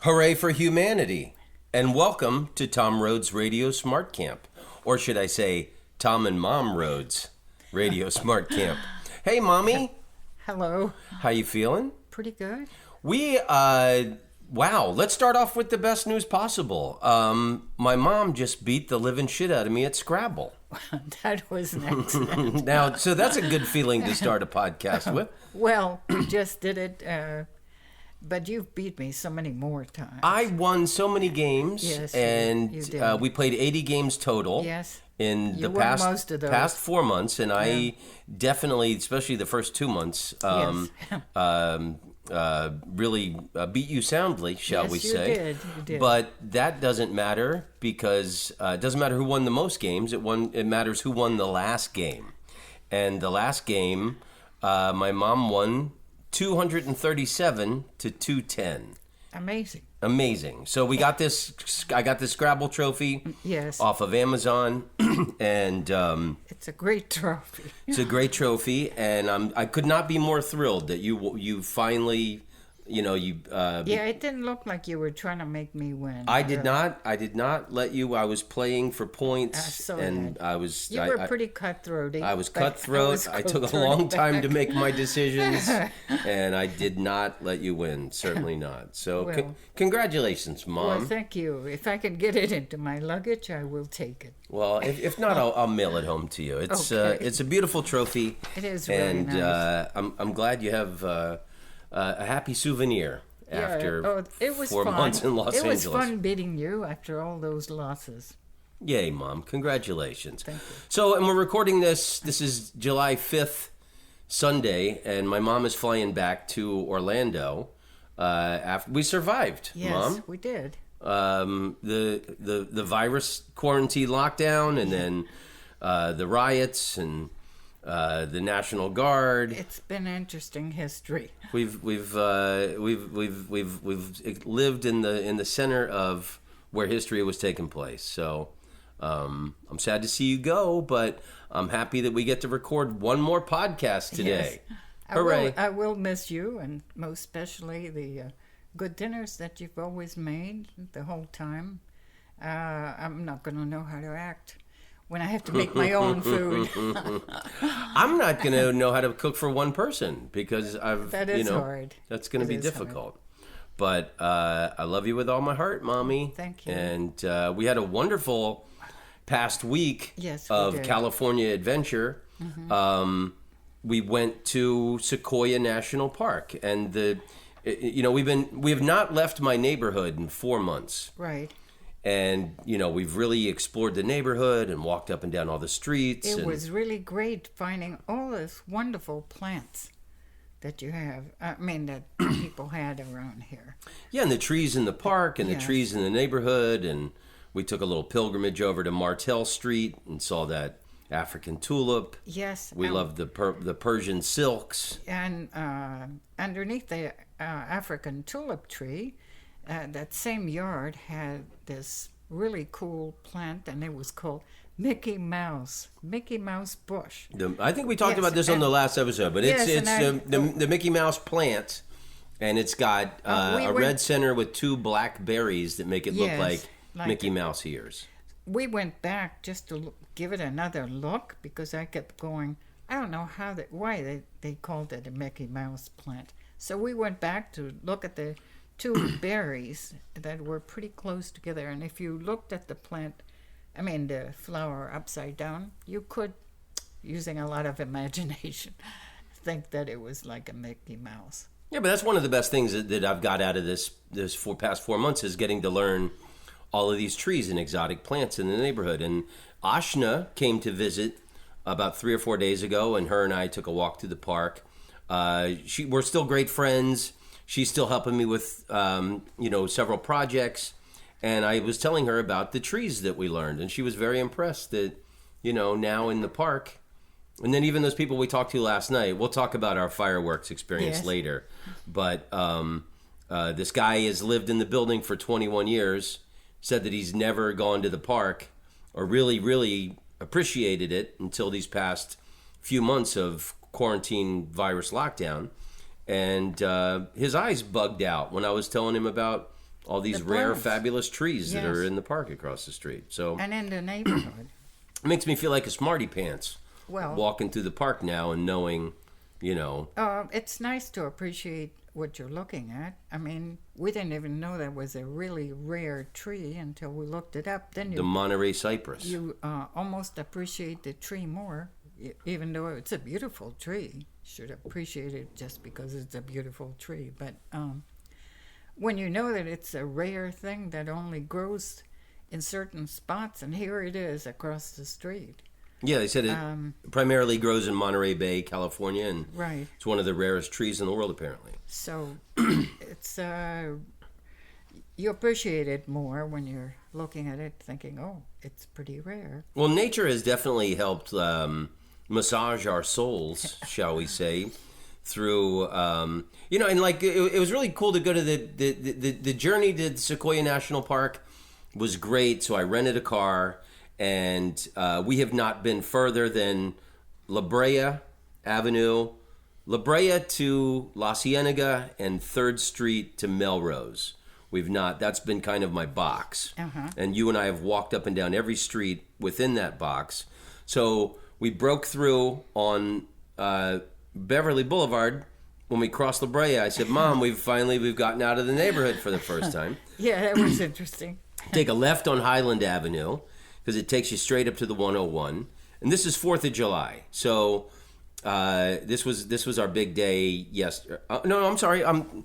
Hooray for humanity, and welcome to Tom Rhodes Radio Smart Camp, or should I say Tom and Mom Rhodes Radio Smart Camp. Hey, Mommy. Hello. How you feeling? Pretty good. Wow, let's start off with the best news possible. My mom just beat the living shit out of me at Scrabble. That was an accident. Now, so that's a good feeling to start a podcast with. Well, you just did it, but you've beat me so many more times. I won so many games, Yes, and you did. we played 80 games total. Yes. In You the won most of those. past 4 months, and I definitely, especially the first 2 months, really beat you soundly, shall we say? You did. But that doesn't matter because it doesn't matter who won the most games. It matters who won the last game, and the last game, my mom won 237 to 210. Amazing. So we got this. I got this Scrabble trophy. Yes. Off of Amazon, and It's a great trophy. it's a great trophy, and I could not be more thrilled that you finally, Yeah, it didn't look like you were trying to make me win. I did not let you. I was playing for points, saw and that. I was. You were pretty cutthroaty. I was but cutthroat. I took a turning long time back. to make my decisions, and I did not let you win. Certainly not. So, Well- congratulations, Mom. Well, thank you. If I can get it into my luggage, I will take it. Well, if not, I'll mail it home to you. It's Okay. it's a beautiful trophy. It is really and nice. I'm glad you have a happy souvenir after it was 4 fun. months in Los Angeles. It was fun beating you after all those losses. Yay, Mom! Congratulations. Thank you. So, and we're recording this. This is July 5th, Sunday, and my mom is flying back to Orlando. After we survived, Yes, Mom. we did. The virus quarantine lockdown, and then the riots and the National Guard. It's been interesting history. We've lived in the center of where history was taking place. So I'm sad to see you go, but I'm happy that we get to record one more podcast today. Yes. Hooray! I will miss you, and most especially the good dinners that you've always made the whole time. I'm not going to know how to act when I have to make my own food. I'm not going to know how to cook for one person because That is hard. That's going to be It is difficult. But I love you with all my heart, Mommy. Thank you. And we had a wonderful past week Yes, we of did. California adventure. We went to Sequoia National Park, and we have not left my neighborhood in 4 months. Right. And, we've really explored the neighborhood and walked up and down all the streets. It was really great finding all those wonderful plants that you have. That people had around here. Yeah, and the trees in the park and the Yes. trees in the neighborhood. And we took a little pilgrimage over to Martel Street and saw that African tulip. Yes. We loved the Persian silks. And underneath the African tulip tree, that same yard had this really cool plant, and it was called Mickey Mouse bush. I think we talked Yes, about this on and- the last episode, but Yes, it's and the Mickey Mouse plant, and it's got we a went- red center with 2 black berries that make it look Yes, like like- Mickey Mouse ears. We went back just to give it another look because I kept going, I don't know why they called it a Mickey Mouse plant. So we went back to look at the 2 berries that were pretty close together. And if you looked at the the flower upside down, you could, using a lot of imagination, think that it was like a Mickey Mouse. Yeah, but that's one of the best things that I've got out of this past 4 months is getting to learn all of these trees and exotic plants in the neighborhood. And Ashna came to visit about 3 or 4 days ago, and her and I took a walk through the park. We're still great friends. She's still helping me with, several projects. And I was telling her about the trees that we learned, and she was very impressed that, now in the park. And then even those people we talked to last night, we'll talk about our fireworks experience Yes. later. But this guy has lived in the building for 21 years, said that he's never gone to the park or really, really appreciated it until these past few months of quarantine virus lockdown. And his eyes bugged out when I was telling him about all these The rare, plants. fabulous trees that Yes. are in the park across the street. So And in the neighborhood. it makes me feel like a smarty pants Well, walking through the park now and knowing, it's nice to appreciate what you're looking at. I mean, we didn't even know that was a really rare tree until we looked it up. Then the Monterey cypress. you almost appreciate the tree more, even though it's a beautiful tree. Should appreciate it just because it's a beautiful tree. But when you know that it's a rare thing that only grows in certain spots, and here it is across the street. Yeah, they said it primarily grows in Monterey Bay, California, and Right. it's one of the rarest trees in the world, apparently. So it's you appreciate it more when you're looking at it, thinking, "Oh, it's pretty rare." Well, nature has definitely helped massage our souls, shall we say, through and like it was really cool to go to the journey to Sequoia National Park was great. So I rented a car, and we have not been further than La Brea Avenue, La Brea to La Cienega, and 3rd Street to Melrose. We've not. That's been kind of my box. Uh-huh. And you and I have walked up and down every street within that box. So we broke through on Beverly Boulevard. When we crossed La Brea, I said, "Mom, we've gotten out of the neighborhood for the first time." Yeah, that was interesting. Take a left on Highland Avenue because it takes you straight up to the 101. And this is 4th of July. So this was our big day. Yes. No, I'm sorry. I'm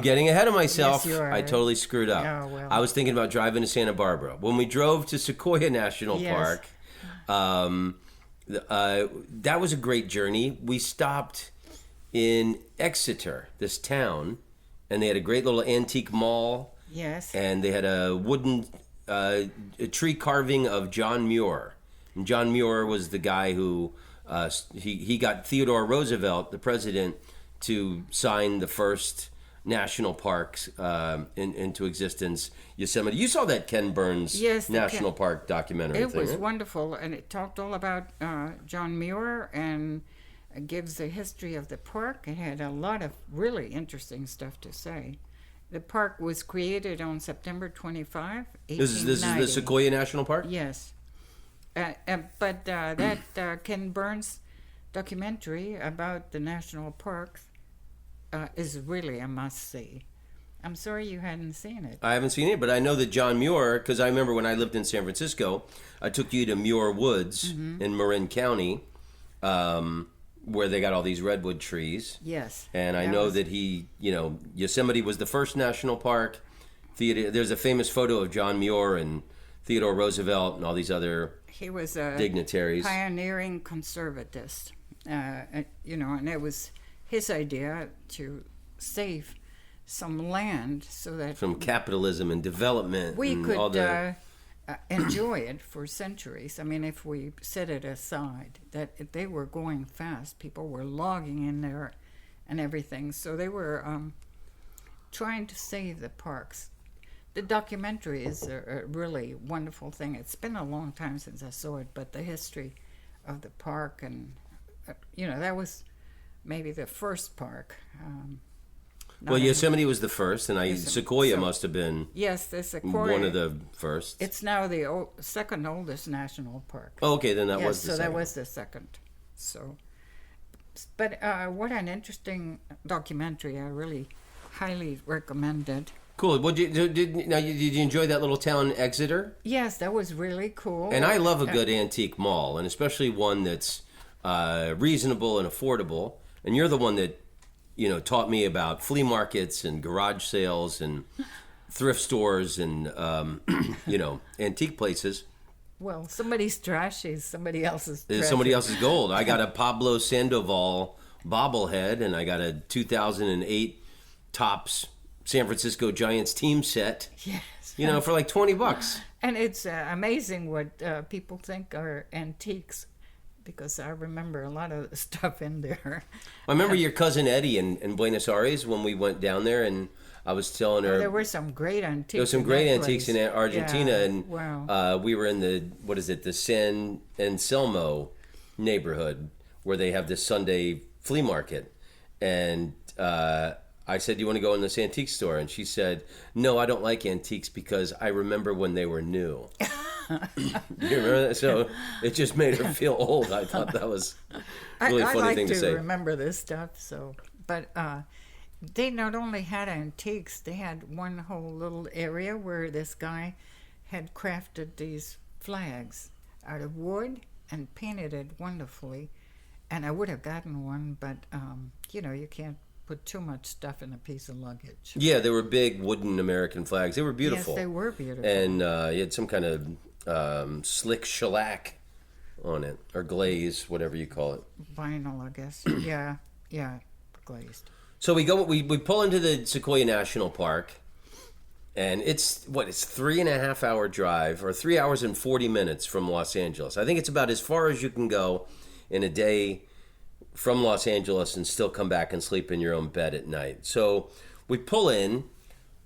getting ahead of myself. Yes, you are. I totally screwed up. Oh, well. I was thinking about driving to Santa Barbara. When we drove to Sequoia National Yes. Park, that was a great journey. We stopped in Exeter, this town, and they had a great little antique mall. Yes. And they had a wooden a tree carving of John Muir. And John Muir was the guy who he got Theodore Roosevelt, the president, to sign the first national parks into existence. Yosemite. You saw that Ken Burns National Park documentary. It was right? wonderful, and it talked all about John Muir and gives the history of the park. It had a lot of really interesting stuff to say. The park was created on September 25, 1890. This is the Sequoia National Park? Yes. But that Ken Burns documentary about the national parks is really a must-see. I'm sorry you hadn't seen it. I haven't seen it, but I know that John Muir, because I remember when I lived in San Francisco, I took you to Muir Woods in Marin County, where they got all these redwood trees. Yes. And I know that Yosemite was the first national park. There's a famous photo of John Muir and Theodore Roosevelt and all these other he was a dignitaries. Pioneering conservatist. And it was his idea to save some land so that from capitalism and development. we and could all the... enjoy it for centuries. I mean, if we set it aside, that if they were going fast, people were logging in there and everything. So they were trying to save the parks. The documentary is a really wonderful thing. It's been a long time since I saw it, but the history of the park and, that was maybe the first park. Well, Yosemite was the first, and Sequoia so- must have been Yes, the Sequoia. one of the first. It's now the second oldest national park. Oh, okay, then that Yes, was the so second. that was the second. So, but what an interesting documentary! I really highly recommend it. Cool. Well, did you enjoy that little town, Exeter? Yes, that was really cool. And I love a good antique mall, and especially one that's reasonable and affordable. And you're the one that taught me about flea markets and garage sales and thrift stores and antique places. Well, somebody's trash is somebody else's treasure. Somebody else's gold. I got a Pablo Sandoval bobblehead, and I got a 2008 Topps San Francisco Giants team set. Yes. For like $20. And it's amazing what people think are antiques, because I remember a lot of the stuff in there. I remember your cousin Eddie in Buenos Aires when we went down there, and I was telling her... There were some great antiques. There were some great antiques in Argentina, Yeah. and Wow. we were in the San Anselmo neighborhood, where they have this Sunday flea market. And I said, "Do you want to go in this antique store?" And she said, "No, I don't like antiques because I remember when they were new." You remember that? So it just made her feel old. I thought that was a really funny thing to say. I like to remember this stuff. So, but they not only had antiques, they had one whole little area where this guy had crafted these flags out of wood and painted it wonderfully. And I would have gotten one, but you can't put too much stuff in a piece of luggage. Yeah, they were big wooden American flags. They were beautiful. Yes, they were beautiful. And you had some kind of slick shellac on it, or glaze, whatever you call it. Vinyl, I guess. Yeah, glazed. So we pull into the Sequoia National Park, and it's 3.5 hour drive, or 3 hours and 40 minutes from Los Angeles. I think it's about as far as you can go in a day from Los Angeles and still come back and sleep in your own bed at night. So we pull in.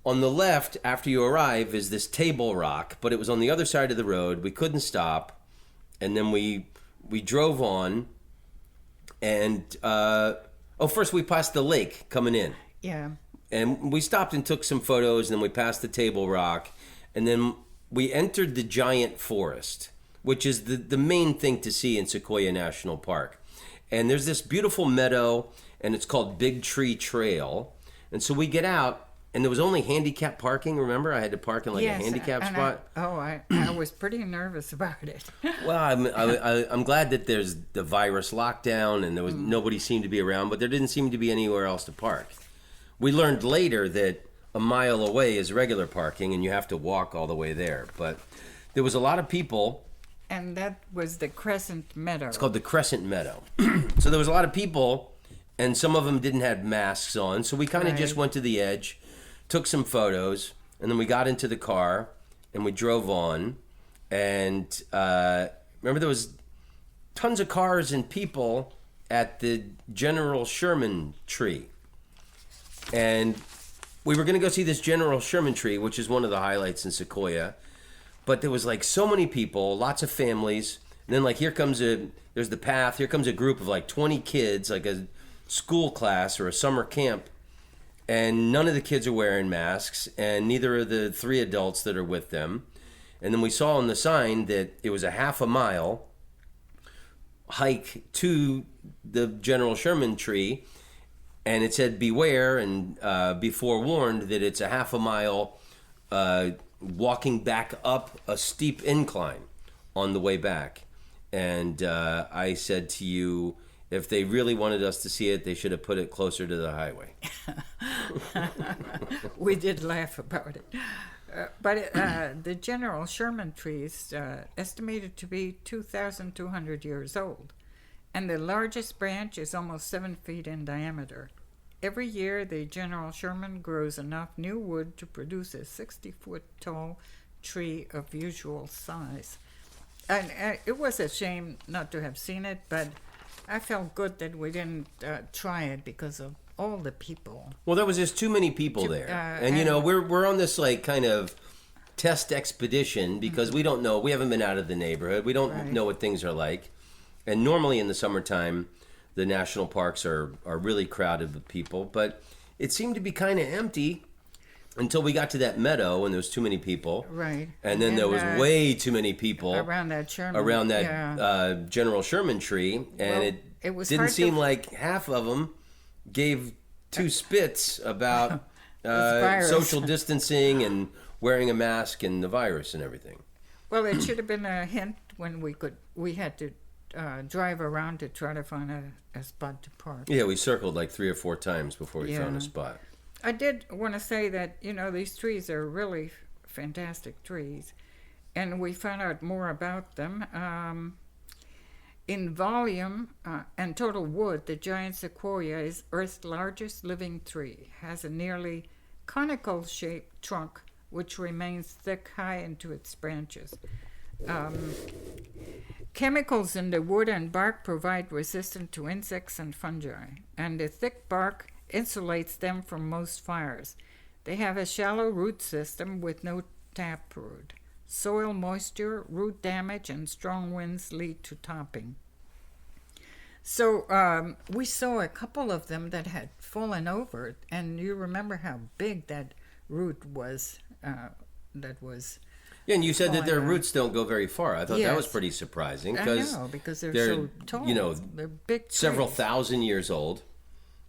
On the left, after you arrive, is this Table Rock, but it was on the other side of the road. We couldn't stop, and then we drove on, and first we passed the lake coming in. Yeah. And we stopped and took some photos, and then we passed the Table Rock, and then we entered the giant forest, which is the main thing to see in Sequoia National Park. And there's this beautiful meadow, and it's called Big Tree Trail. And so we get out, and there was only handicap parking, remember? I had to park in a handicap spot. I was pretty nervous about it. Well, I'm glad that there's the virus lockdown, and there was nobody seemed to be around, but there didn't seem to be anywhere else to park. We learned later that a mile away is regular parking, and you have to walk all the way there. But there was a lot of people. And that was the Crescent Meadow. It's called the Crescent Meadow. So there was a lot of people, and some of them didn't have masks on. So we kind of just went to the edge, took some photos, and then we got into the car, and we drove on. And remember, there was tons of cars and people at the General Sherman tree. And we were going to go see this General Sherman tree, which is one of the highlights in Sequoia. But there was so many people, lots of families. And then there's the path. Here comes a group of 20 kids, like a school class or a summer camp. And none of the kids are wearing masks, and neither are the 3 adults that are with them. And then we saw on the sign that it was a half a mile hike to the General Sherman tree. And it said, beware and be forewarned that it's a half a mile walking back up a steep incline on the way back. And I said to you, if they really wanted us to see it, they should have put it closer to the highway. We did laugh about it. But the General Sherman tree is estimated to be 2,200 years old. And the largest branch is almost 7 feet in diameter. Every year, the General Sherman grows enough new wood to produce a 60-foot tall tree of usual size. And it was a shame not to have seen it, but I felt good that we didn't try it because of all the people. Well, there was just too many people there. And we're on this kind of test expedition because we don't know. We haven't been out of the neighborhood. We don't know what things are like. And normally in the summertime, the national parks are really crowded with people, but it seemed to be kind of empty until we got to that meadow and there was too many people. Right. And then there was way too many people around that General Sherman tree, and it didn't seem like half of them gave 2 spits about social distancing and wearing a mask and the virus and everything. Well, it should have been a hint when we had to drive around to try to find a spot to park. Yeah, we circled 3 or 4 times before we found a spot. I did want to say that, these trees are really fantastic trees, and we found out more about them. In volume and total wood, the giant sequoia is Earth's largest living tree, has a nearly conical-shaped trunk which remains thick high into its branches. Chemicals in the wood and bark provide resistance to insects and fungi, and the thick bark insulates them from most fires. They have a shallow root system with no taproot. Soil moisture, root damage, and strong winds lead to topping. So we saw a couple of them that had fallen over, and you remember how big that root was. That was. Yeah, and you said that their falling down. roots don't go very far. I thought that was Yes. pretty surprising I because know, because they're so tall. you know, they're big. several trees. thousand years old,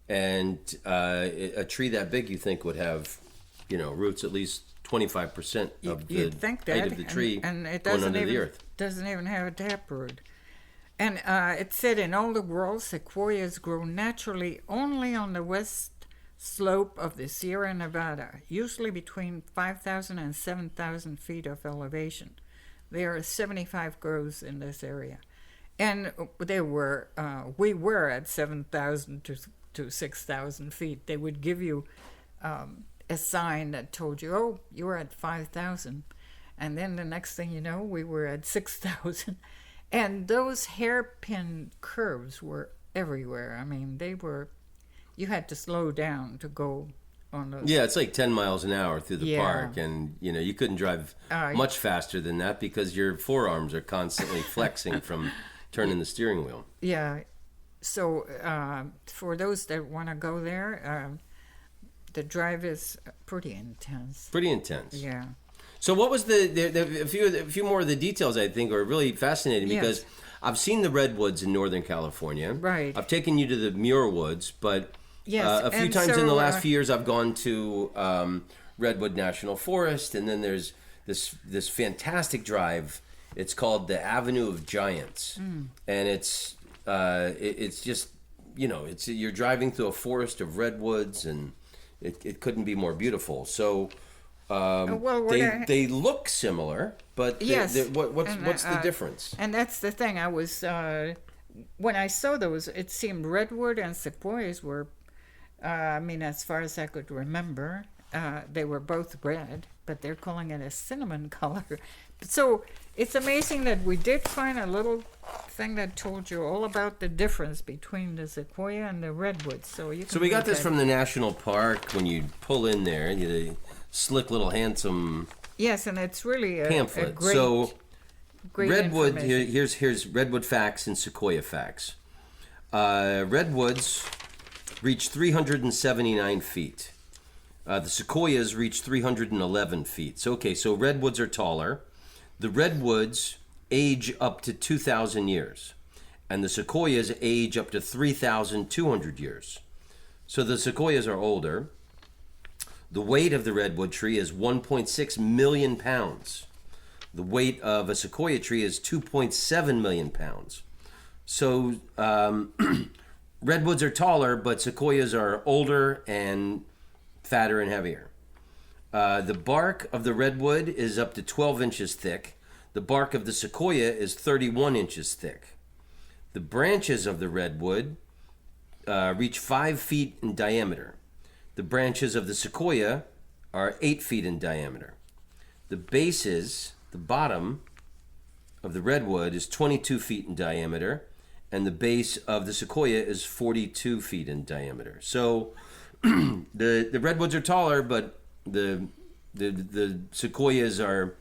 and a tree that big you think would have, roots at least 25% of the You'd think that, height of the tree and it going doesn't under even the earth. doesn't even have a taproot. And it said in all the world, sequoias grow naturally only on the west slope of the Sierra Nevada, usually between 5,000 and 7,000 feet of elevation. There are 75 groves in this area. And we were at 7,000 to 6,000 feet. They would give you a sign that told you, oh, you were at 5,000. And then the next thing you know, we were at 6,000. And those hairpin curves were everywhere. I mean, you had to slow down to go on those. Yeah, it's like 10 miles an hour through the Yeah. park, and you couldn't drive much faster than that because your forearms are constantly flexing from turning the steering wheel. Yeah. So for those that want to go there, the drive is pretty intense. Pretty intense. Yeah. So what was a few more of the details I think are really fascinating because Yes. I've seen the redwoods in Northern California. Right. I've taken you to the Muir Woods, but Yes, a few and times in the so, last few years I've gone to Redwood National Forest, and then there's this fantastic drive. It's called the Avenue of Giants, and it's just you're driving through a forest of redwoods, and it couldn't be more beautiful. So. They look similar, but Yes. what's the difference? And that's the thing. I was when I saw those, it seemed redwood and sequoias were. As far as I could remember, they were both red, but they're calling it a cinnamon color. So it's amazing that we did find a little thing that told you all about the difference between the sequoia and the redwood. So we got this from the national park. When you pull in there, the slick little handsome yes, and it's really a pamphlet. great, So great redwood. information. Here's redwood facts and sequoia facts. Redwoods reach 379 feet. The sequoias reach 311 feet. So redwoods are taller. The redwoods age up to 2,000 years, and the sequoias age up to 3,200 years. So the sequoias are older. The weight of the redwood tree is 1.6 million pounds. The weight of a sequoia tree is 2.7 million pounds. So redwoods are taller, but sequoias are older and fatter and heavier. The bark of the redwood is up to 12 inches thick. The bark of the sequoia is 31 inches thick. The branches of the redwood reach 5 feet in diameter. The branches of the sequoia are 8 feet in diameter. The bottom of the redwood is 22 feet in diameter, and the base of the sequoia is 42 feet in diameter. So the redwoods are taller, but the sequoias are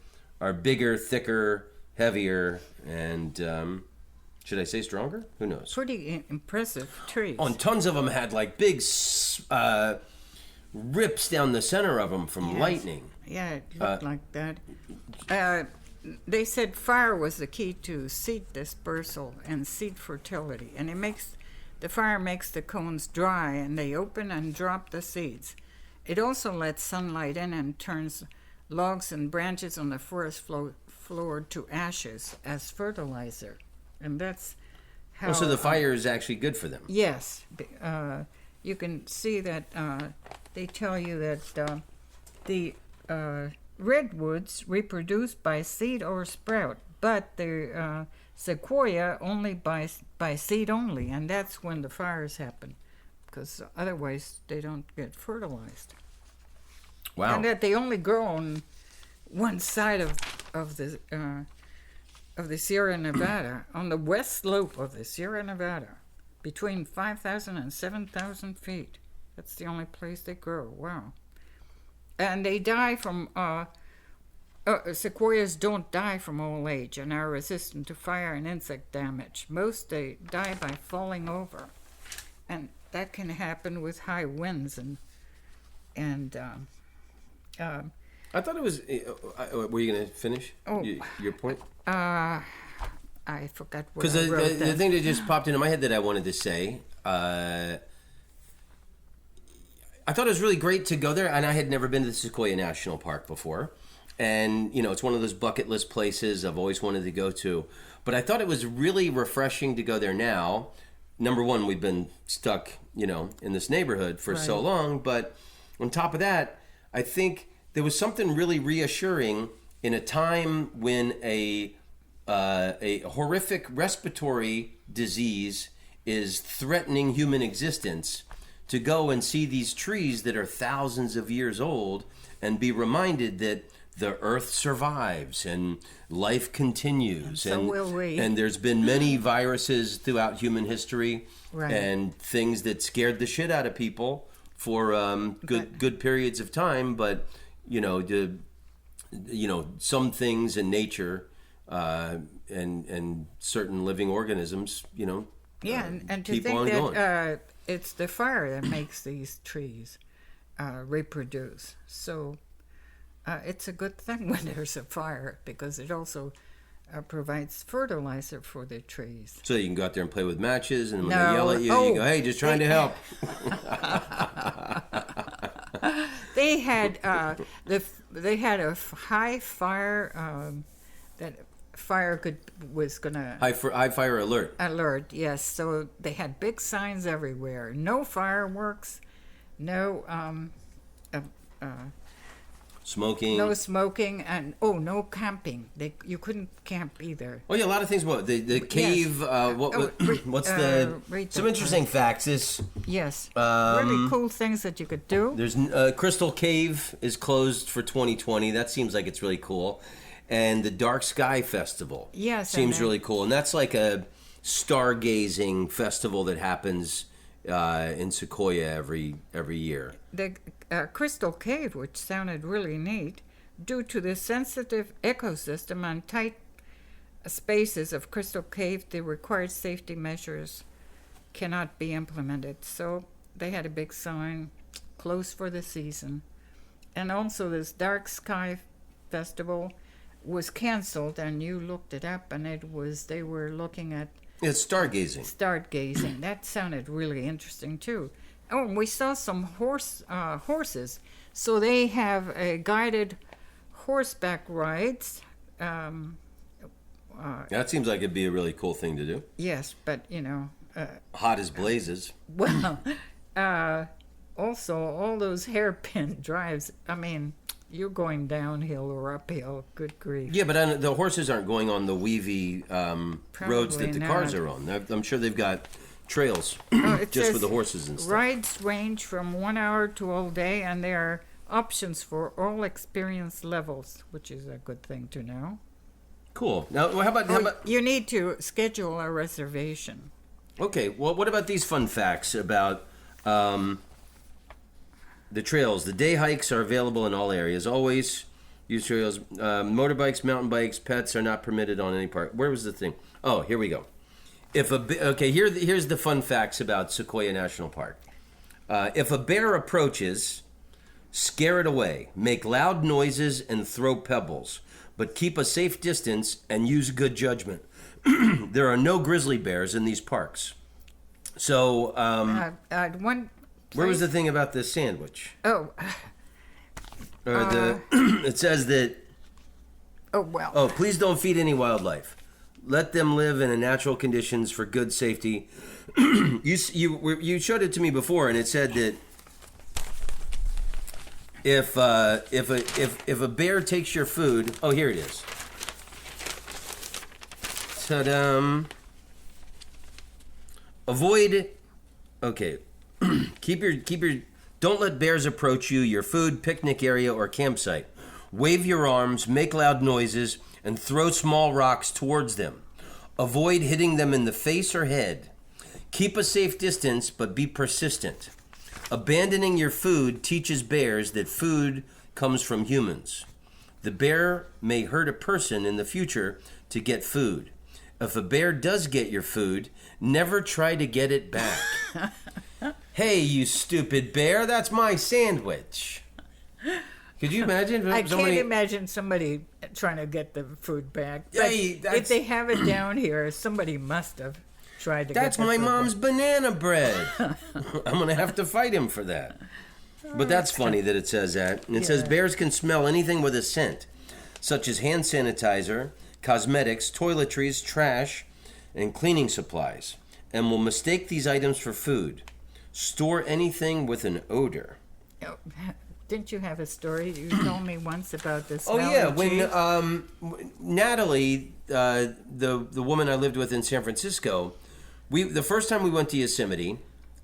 bigger, thicker, heavier, and should I say stronger? Who knows? Pretty impressive trees. And tons of them had like big rips down the center of them from lightning. Yeah, it looked like that. They said fire was the key to seed dispersal and seed fertility, and the fire makes the cones dry, and they open and drop the seeds. It also lets sunlight in and turns logs and branches on the forest floor to ashes as fertilizer, and that's how. So the fire is actually good for them. Yes, you can see that they tell you that the redwoods reproduce by seed or sprout, but the sequoia only by seed only, and that's when the fires happen, because otherwise they don't get fertilized. Wow. And that they only grow on one side of the Sierra Nevada, on the west slope of the Sierra Nevada, between 5,000 and 7,000 feet. That's the only place they grow. Wow. And they die from Sequoias don't die from old age and are resistant to fire and insect damage. Most they die by falling over, and that can happen with high winds and. I thought it was. Were you going to finish your point? I forgot what Because I wrote. the thing that just popped into my head that I wanted to say. I thought it was really great to go there, and I had never been to the Sequoia National Park before. And, it's one of those bucket list places I've always wanted to go to. But I thought it was really refreshing to go there now. Number one, we've been stuck, in this neighborhood for so long. But on top of that, I think there was something really reassuring in a time when a horrific respiratory disease is threatening human existence, to go and see these trees that are thousands of years old and be reminded that the earth survives and life continues. And so will we. And there's been many viruses throughout human history, right. and things that scared the shit out of people for good periods of time. But, some things in nature and certain living organisms, and to keep think on that going. It's the fire that makes these trees reproduce. So it's a good thing when there's a fire, because it also provides fertilizer for the trees. So you can go out there and play with matches, and when they yell at you, you go, "Hey, just trying to help." They had they had a high fire that fire was gonna high fire alert. Yes, so they had big signs everywhere. No fireworks, no smoking. No smoking, and no camping. You couldn't camp either. Oh yeah, a lot of things. What the cave? Yes. What's some interesting facts? Yes, really cool things that you could do. There's Crystal Cave is closed for 2020. That seems like it's really cool. And the Dark Sky Festival. Yes, seems really cool, and that's like a stargazing festival that happens in Sequoia every year. The Crystal Cave, which sounded really neat, due to the sensitive ecosystem and tight spaces of Crystal Cave, the required safety measures cannot be implemented. So they had a big sign, closed for the season. And also this Dark Sky Festival was canceled, and you looked it up, and they were looking at it's stargazing. That sounded really interesting too. Oh, and we saw some horses. So they have guided horseback rides. That seems like it'd be a really cool thing to do. Yes, but hot as blazes. Well, also all those hairpin drives. I mean, you're going downhill or uphill. Good grief. Yeah, but the horses aren't going on the weavy roads that the cars are on. I'm sure they've got trails just for the horses and stuff. Rides range from 1 hour to all day, and there are options for all experience levels, which is a good thing to know. Cool. Now, how about you need to schedule a reservation. Okay. Well, what about these fun facts about the trails? The day hikes are available in all areas. Always use trails. Motorbikes, mountain bikes, pets are not permitted on any park. Where was the thing? Oh, here we go. Here's the fun facts about Sequoia National Park. If a bear approaches, scare it away. Make loud noises and throw pebbles, but keep a safe distance and use good judgment. There are no grizzly bears in these parks. So, where was the thing about this sandwich? Oh. It says that. Oh well. Oh, please don't feed any wildlife. Let them live in natural conditions for good safety. You showed it to me before, and it said that if a bear takes your food, oh, here it is. Ta-da. Avoid. Okay. keep your. Don't let bears approach you, your food, picnic area, or campsite. Wave your arms, make loud noises, and throw small rocks towards them. Avoid hitting them in the face or head. Keep a safe distance, but be persistent. Abandoning your food teaches bears that food comes from humans. The bear may hurt a person in the future to get food. If a bear does get your food, never try to get it back. Hey, you stupid bear, that's my sandwich. Could you imagine? I can't imagine somebody trying to get the food back. But Hey, if they have it down here, somebody must have tried to get That's the my food mom's back. banana bread. I'm going to have to fight him for that. But that's funny that it says that. And it says Yeah. bears can smell anything with a scent, such as hand sanitizer, cosmetics, toiletries, trash, and cleaning supplies, and will mistake these items for food. Store anything with an odor. Oh, didn't you have a story you told me once about this? Oh yeah, when Natalie, the woman I lived with in San Francisco, the first time we went to Yosemite,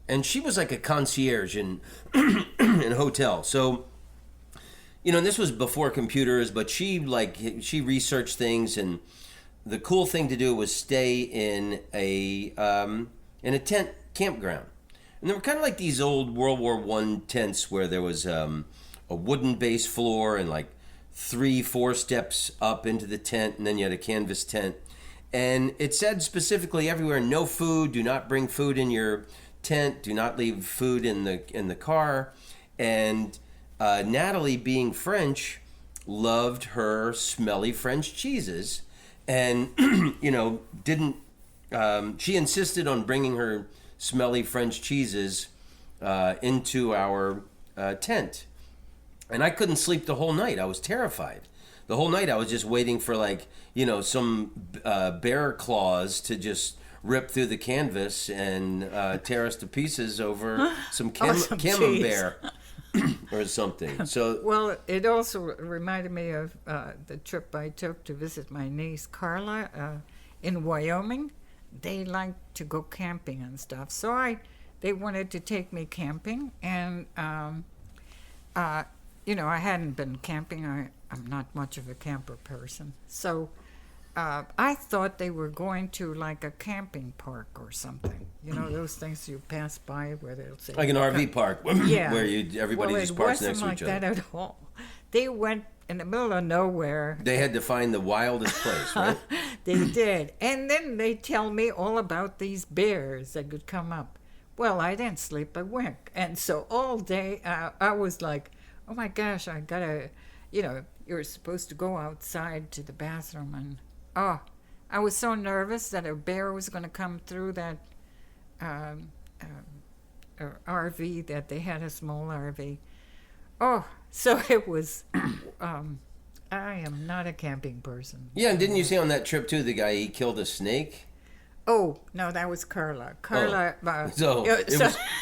and she was like a concierge in in a hotel. So, and this was before computers, but she researched things, and the cool thing to do was stay in a tent campground. And they were kind of like these old World War I tents where there was a wooden base floor and like 3-4 steps up into the tent, and then you had a canvas tent. And it said specifically everywhere, no food, do not bring food in your tent, do not leave food in the car. And Natalie, being French, loved her smelly French cheeses, and didn't. She insisted on bringing her smelly French cheeses into our tent, and I couldn't sleep the whole night. I was terrified. The whole night I was just waiting for some bear claws to just rip through the canvas and tear us to pieces over some camembert or something. So well, it also reminded me of the trip I took to visit my niece Carla in Wyoming. They like to go camping and stuff, so they wanted to take me camping, and I hadn't been camping. I'm not much of a camper person, so I thought they were going to like a camping park or something. Those things you pass by where they'll say like an RV park, yeah, where everybody just parks next to each other. It wasn't like that at all. They went in the middle of nowhere. They had to find the wildest place, right? They did. And then they tell me all about these bears that could come up. Well, I didn't sleep a wink. And so all day I was like, oh my gosh, I gotta, you're supposed to go outside to the bathroom. And I was so nervous that a bear was going to come through that RV, that they had a small RV. Oh, so it was, I am not a camping person. Yeah, and didn't you say on that trip, too, the guy, he killed a snake? Oh, no, that was Carla.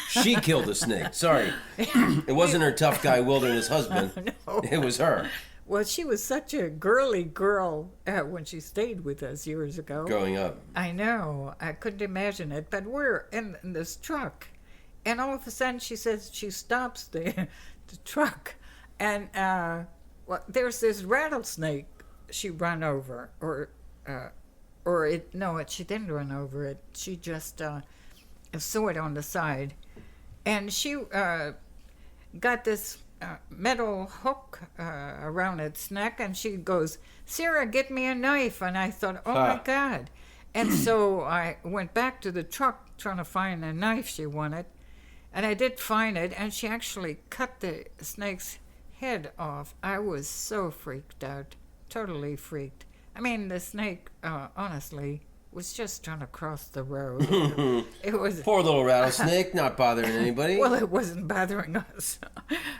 She killed a snake. Sorry. It wasn't her tough guy wilderness husband. No. It was her. Well, she was such a girly girl when she stayed with us years ago. Growing up. I know. I couldn't imagine it. But we're in this truck, and all of a sudden she says she stops the truck, and there's this rattlesnake she run over, she didn't run over it. She just saw it on the side, and she got this metal hook around its neck, and she goes, "Sarah, get me a knife." And I thought, oh my God. And so I went back to the truck trying to find a knife she wanted, and I did find it, and she actually cut the snake's head off. I was so freaked out, totally freaked. I mean, the snake, honestly, was just trying to cross the road. It was Poor little rattlesnake, not bothering anybody. Well, it wasn't bothering us.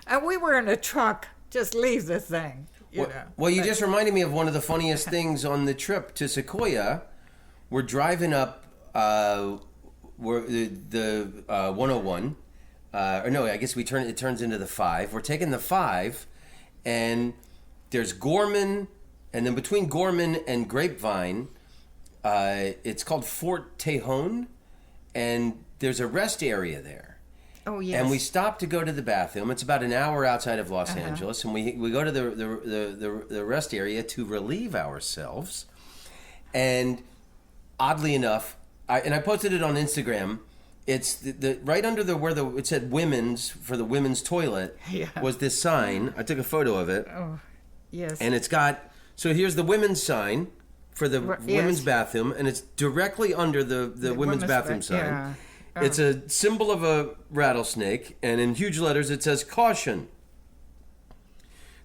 And we were in a truck. Just leave the thing. Well, you just reminded me of one of the funniest things on the trip to Sequoia. We're driving up the 101. I guess it turns into the 5. We're taking the 5, and there's Gorman, and then between Gorman and Grapevine, it's called Fort Tejon, and there's a rest area there. Oh, yes. And we stop to go to the bathroom. It's about an hour outside of Los Angeles, and we go to the rest area to relieve ourselves. And oddly enough, I posted it on Instagram. It's the right under where it said women's for the women's toilet was this sign. I took a photo of it. Oh. Yes. And it's got, so here's the women's sign for the women's Yes. bathroom, and it's directly under the women's bathroom sign. Yeah. It's a symbol of a rattlesnake, and in huge letters it says, "Caution.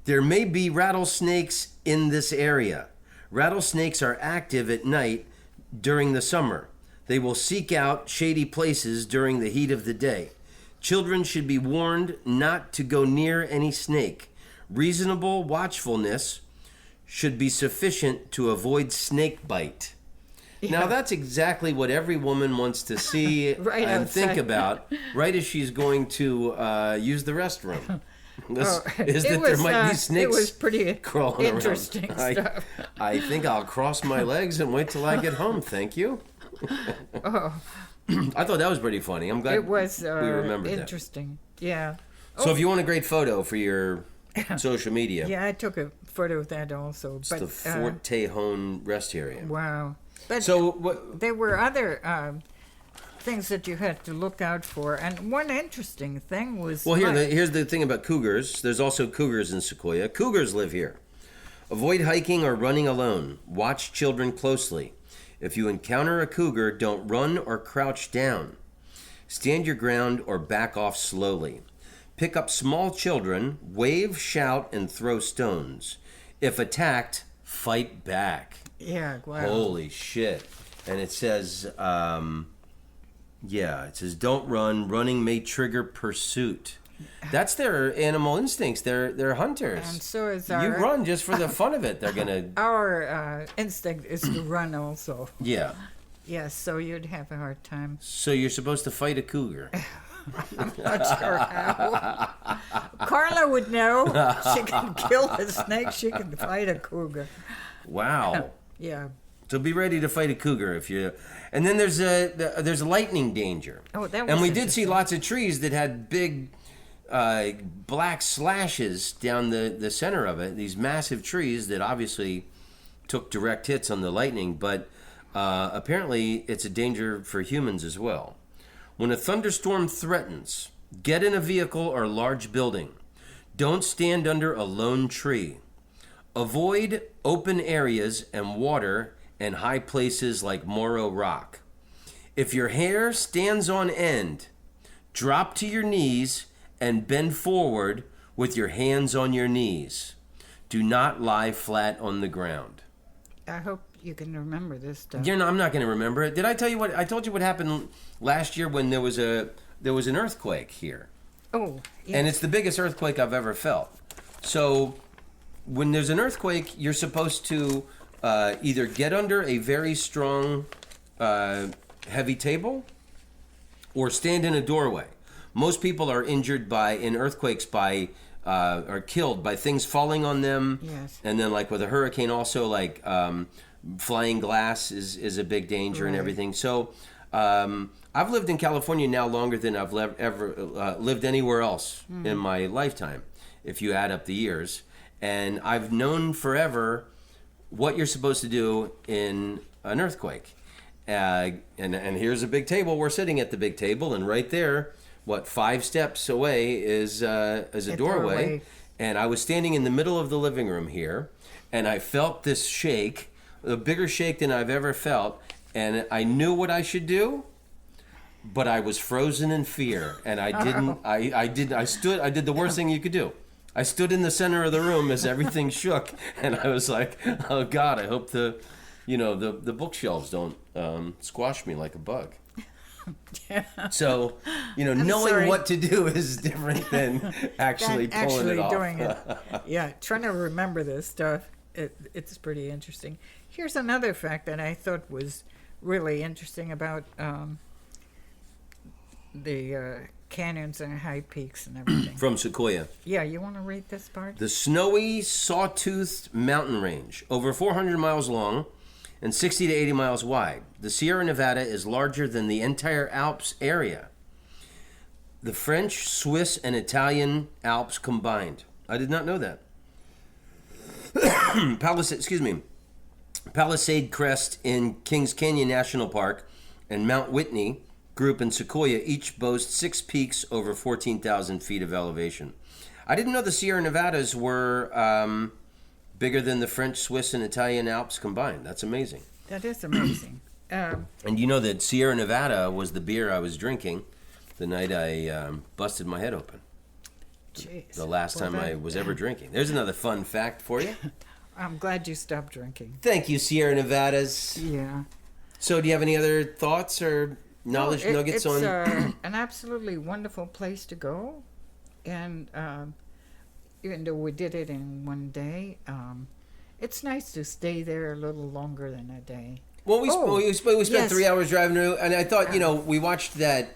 There may be rattlesnakes in this area. Rattlesnakes are active at night during the summer. They will seek out shady places during the heat of the day. Children should be warned not to go near any snake. Reasonable watchfulness should be sufficient to avoid snake bite." Now, that's exactly what every woman wants to see Right and outside. think about right as she's going to use the restroom. There might be snakes It was pretty crawling interesting around. stuff. I think I'll cross my legs and wait till I get home. Thank you. I thought that was pretty funny. I'm glad It was we remembered that. interesting. Yeah. So if you want a great photo for your social media, Yeah, I took a photo of that also. it's But the Fort Tejon rest area. wow. But So what? there were other things that you had to look out for, and one interesting thing was Well, here's the thing about cougars. There's also cougars in Sequoia. Cougars live here. Avoid hiking or running alone. Watch children closely. If you encounter a cougar, don't run or crouch down. Stand your ground or back off slowly. Pick up small children, wave, shout, and throw stones. If attacked, fight back. yeah, wow. Holy shit. And it says, it says, don't run. Running may trigger pursuit. That's their animal instincts. They're hunters. And so is You our run just for the fun of it. They're going to, our instinct is to run also. yeah. Yes, so you'd have a hard time. So you're supposed to fight a cougar. Not sure how. Carla would know. She can kill a snake. She can fight a cougar. Wow. Yeah. So be ready to fight a cougar if you. And then there's a lightning danger. Oh, that was And we did see interesting. lots of trees that had big black slashes down the center of it. These massive trees that obviously took direct hits on the lightning, but apparently it's a danger for humans as well. When a thunderstorm threatens, get in a vehicle or large building. Don't stand under a lone tree. Avoid open areas and water and high places like Morro Rock. If your hair stands on end, drop to your knees and bend forward with your hands on your knees. Do not lie flat on the ground. I hope you can remember this stuff. I'm not going to remember it. Did I tell you what? I told you what happened last year when there was an earthquake here. Oh, yes. And it's the biggest earthquake I've ever felt. So when there's an earthquake, you're supposed to either get under a very strong, heavy table or stand in a doorway. Most people are injured in earthquakes are killed by things falling on them. Yes. And then like with a hurricane also, like flying glass is a big danger and Right. everything. So I've lived in California now longer than I've ever lived anywhere else in my lifetime, if you add up the years. And I've known forever what you're supposed to do in an earthquake. And here's a big table. We're sitting at the big table, and right there, 5 steps away is a doorway. And I was standing in the middle of the living room here, and I felt this shake, a bigger shake than I've ever felt. And I knew what I should do, but I was frozen in fear, and I didn't. I did the worst thing you could do. I stood in the center of the room as everything shook, and I was like, "Oh God, I hope the bookshelves don't squash me like a bug." So, knowing sorry. what to do is different than actually pulling it off. doing it. Yeah, trying to remember this stuff. It's pretty interesting. Here's another fact that I thought was really interesting about the canyons and high peaks and everything. From Sequoia. Yeah, you want to read this part? The snowy, sawtoothed mountain range, over 400 miles long and 60 to 80 miles wide. The Sierra Nevada is larger than the entire Alps area. The French, Swiss, and Italian Alps combined. I did not know that. Palisade Crest in Kings Canyon National Park and Mount Whitney Group in Sequoia each boast 6 peaks over 14,000 feet of elevation. I didn't know the Sierra Nevadas were bigger than the French, Swiss, and Italian Alps combined. That's amazing. That is amazing. And you know that Sierra Nevada was the beer I was drinking the night I busted my head open. Jeez. The last time I was ever drinking. There's another fun fact for you. I'm glad you stopped drinking. Thank you, Sierra Nevadas. Yeah. So, do you have any other thoughts or knowledge nuggets on? It's an absolutely wonderful place to go, and even though we did it in one day, it's nice to stay there a little longer than a day. Well, we spent yes. 3 hours driving through, and I thought, we watched that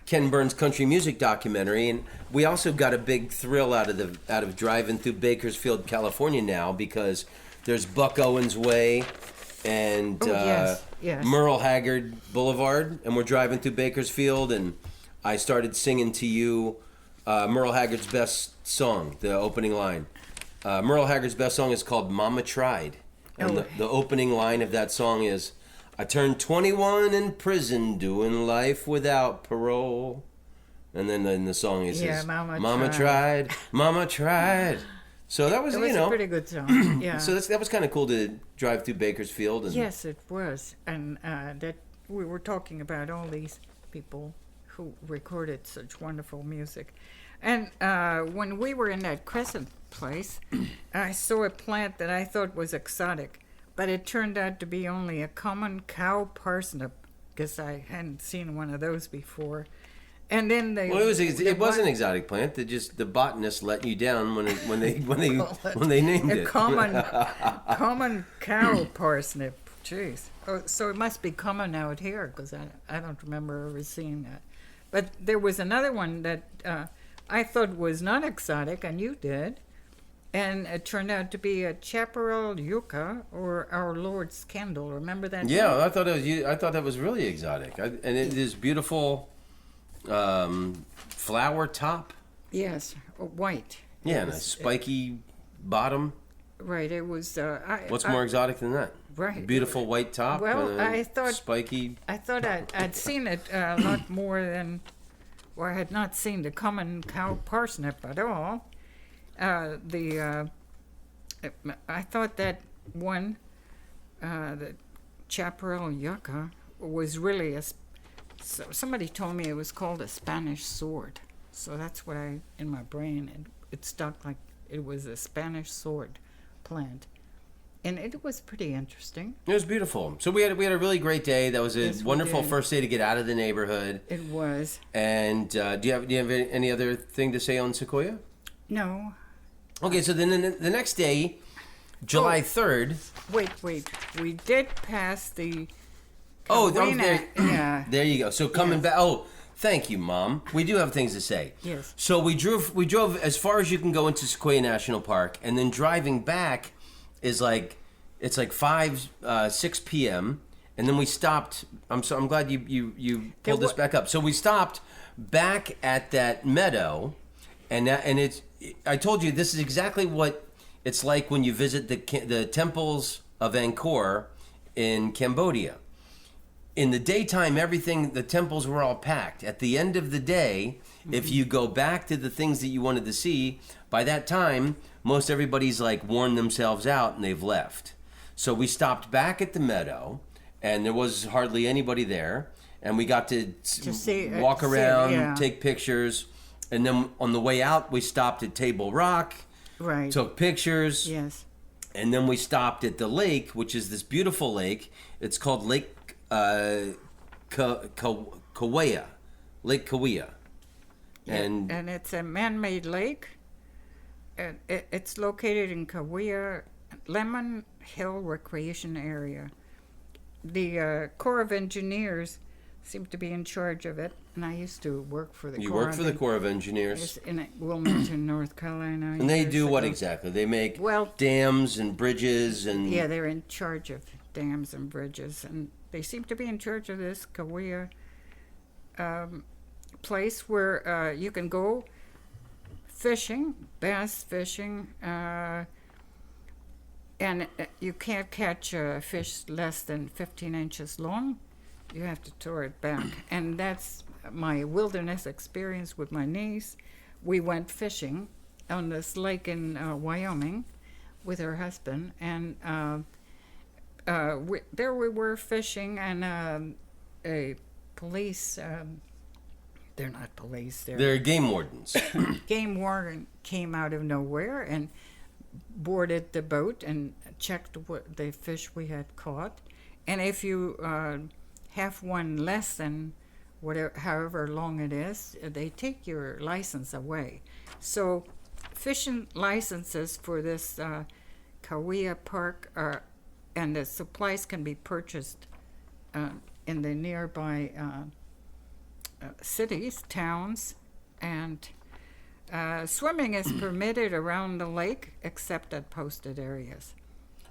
Ken Burns country music documentary, and we also got a big thrill out of driving through Bakersfield, California now, because there's Buck Owens Way and yes. Merle Haggard Boulevard, and we're driving through Bakersfield, and I started singing to you Merle Haggard's best song, the opening line. Merle Haggard's best song is called Mama Tried. And the opening line of that song is, I turned 21 in prison doing life without parole. And then the song is, Mama tried, Mama tried. So that was, it was a pretty good song. Yeah. So that was kind of cool to drive through Bakersfield. And yes, it was. And that we were talking about all these people who recorded such wonderful music. And when we were in that Crescent place, I saw a plant that I thought was exotic, but it turned out to be only a common cow parsnip, because I hadn't seen one of those before. And then they it was an exotic plant. The botanist let you down when they named it. Common cow parsnip. Jeez. Oh, so it must be common out here, because I don't remember ever seeing that. But there was another one that I thought was not exotic, and you did, and it turned out to be a chaparral yucca, or Our Lord's candle. Remember that? Yeah, I thought that was really exotic, and it is beautiful flower top. Yes, white. Yeah, and a spiky bottom. Right. It was. What's more exotic than that? Right. Beautiful white top. Well, I thought spiky. I thought I'd seen it a lot more than. Well, I had not seen the common cow parsnip at all. I thought that one, the chaparral yucca, was really somebody told me it was called a Spanish sword. So that's what in my brain, it stuck like it was a Spanish sword plant. And it was pretty interesting. It was beautiful. So we had a really great day. That was a wonderful first day to get out of the neighborhood. It was. And do you have any other thing to say on Sequoia? No. Okay, so then the next day, July 3rd. Wait. We did pass the. There. Yeah. There you go. So coming back. Oh, thank you, Mom. We do have things to say. Yes. So we drove as far as you can go into Sequoia National Park, and then driving back is it's like 6 p.m. and then we stopped. I'm glad you pulled this back up. So we stopped back at that meadow, and it's. I told you this is exactly what it's like when you visit the temples of Angkor in Cambodia. In the daytime, the temples were all packed. At the end of the day, if you go back to the things that you wanted to see, by that time, most everybody's worn themselves out and they've left. So we stopped back at the meadow, and there was hardly anybody there, and we got to walk around, take pictures, and then on the way out, we stopped at Table Rock, took pictures, yes, and then we stopped at the lake, which is this beautiful lake. It's called Lake Kauai. Lake Kauai. And it's a man-made lake. It's located in Kauai, Lemon Hill Recreation Area. The Corps of Engineers seem to be in charge of it, and I used to work for the Corps. You work for the Corps of Engineers? In Wilmington, North Carolina. And they do what exactly? They make dams and bridges and... Yeah, they're in charge of dams and bridges, and they seem to be in charge of this Kauai place where you can go fishing, bass fishing, and you can't catch a fish less than 15 inches long. You have to throw it back. And that's my wilderness experience with my niece. We went fishing on this lake in Wyoming with her husband, and there we were fishing, and a police. They're not police. They're game wardens. Game warden came out of nowhere and boarded the boat and checked what the fish we had caught. And if you have one less than whatever, however long it is, they take your license away. So fishing licenses for this Kauai Park and the supplies can be purchased in the nearby cities, towns, and swimming is permitted around the lake except at posted areas.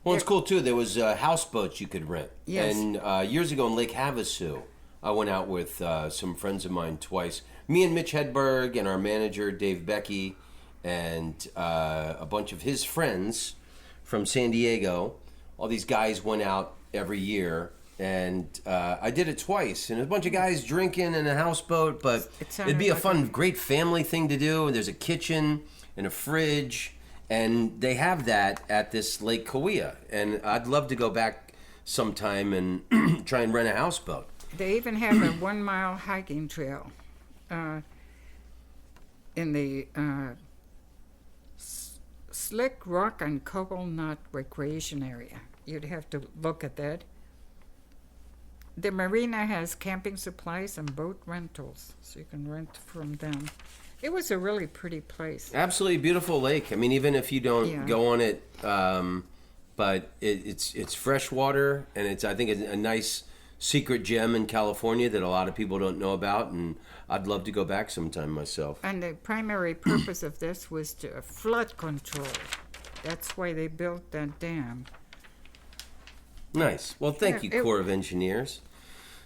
Well, it's cool too. There was houseboats you could rent. Yes. And years ago in Lake Havasu, I went out with some friends of mine twice. Me and Mitch Hedberg and our manager Dave Becky and a bunch of his friends from San Diego. All these guys went out every year, and I did it twice. And a bunch of guys drinking in a houseboat, but it'd be a fun, great family thing to do. And there's a kitchen and a fridge. And they have that at this Lake Kauai, and I'd love to go back sometime and try and rent a houseboat. They even have a 1 mile hiking trail in the Slick Rock and Coconut Recreation Area. You'd have to look at that. The marina has camping supplies and boat rentals, so you can rent from them. It was a really pretty place. Absolutely beautiful lake. I mean, even if you don't go on it, but it's fresh water, and I think it's a nice secret gem in California that a lot of people don't know about, and I'd love to go back sometime myself. And the primary purpose of this was to flood control. That's why they built that dam. Nice. Well, thank you, Corps of Engineers.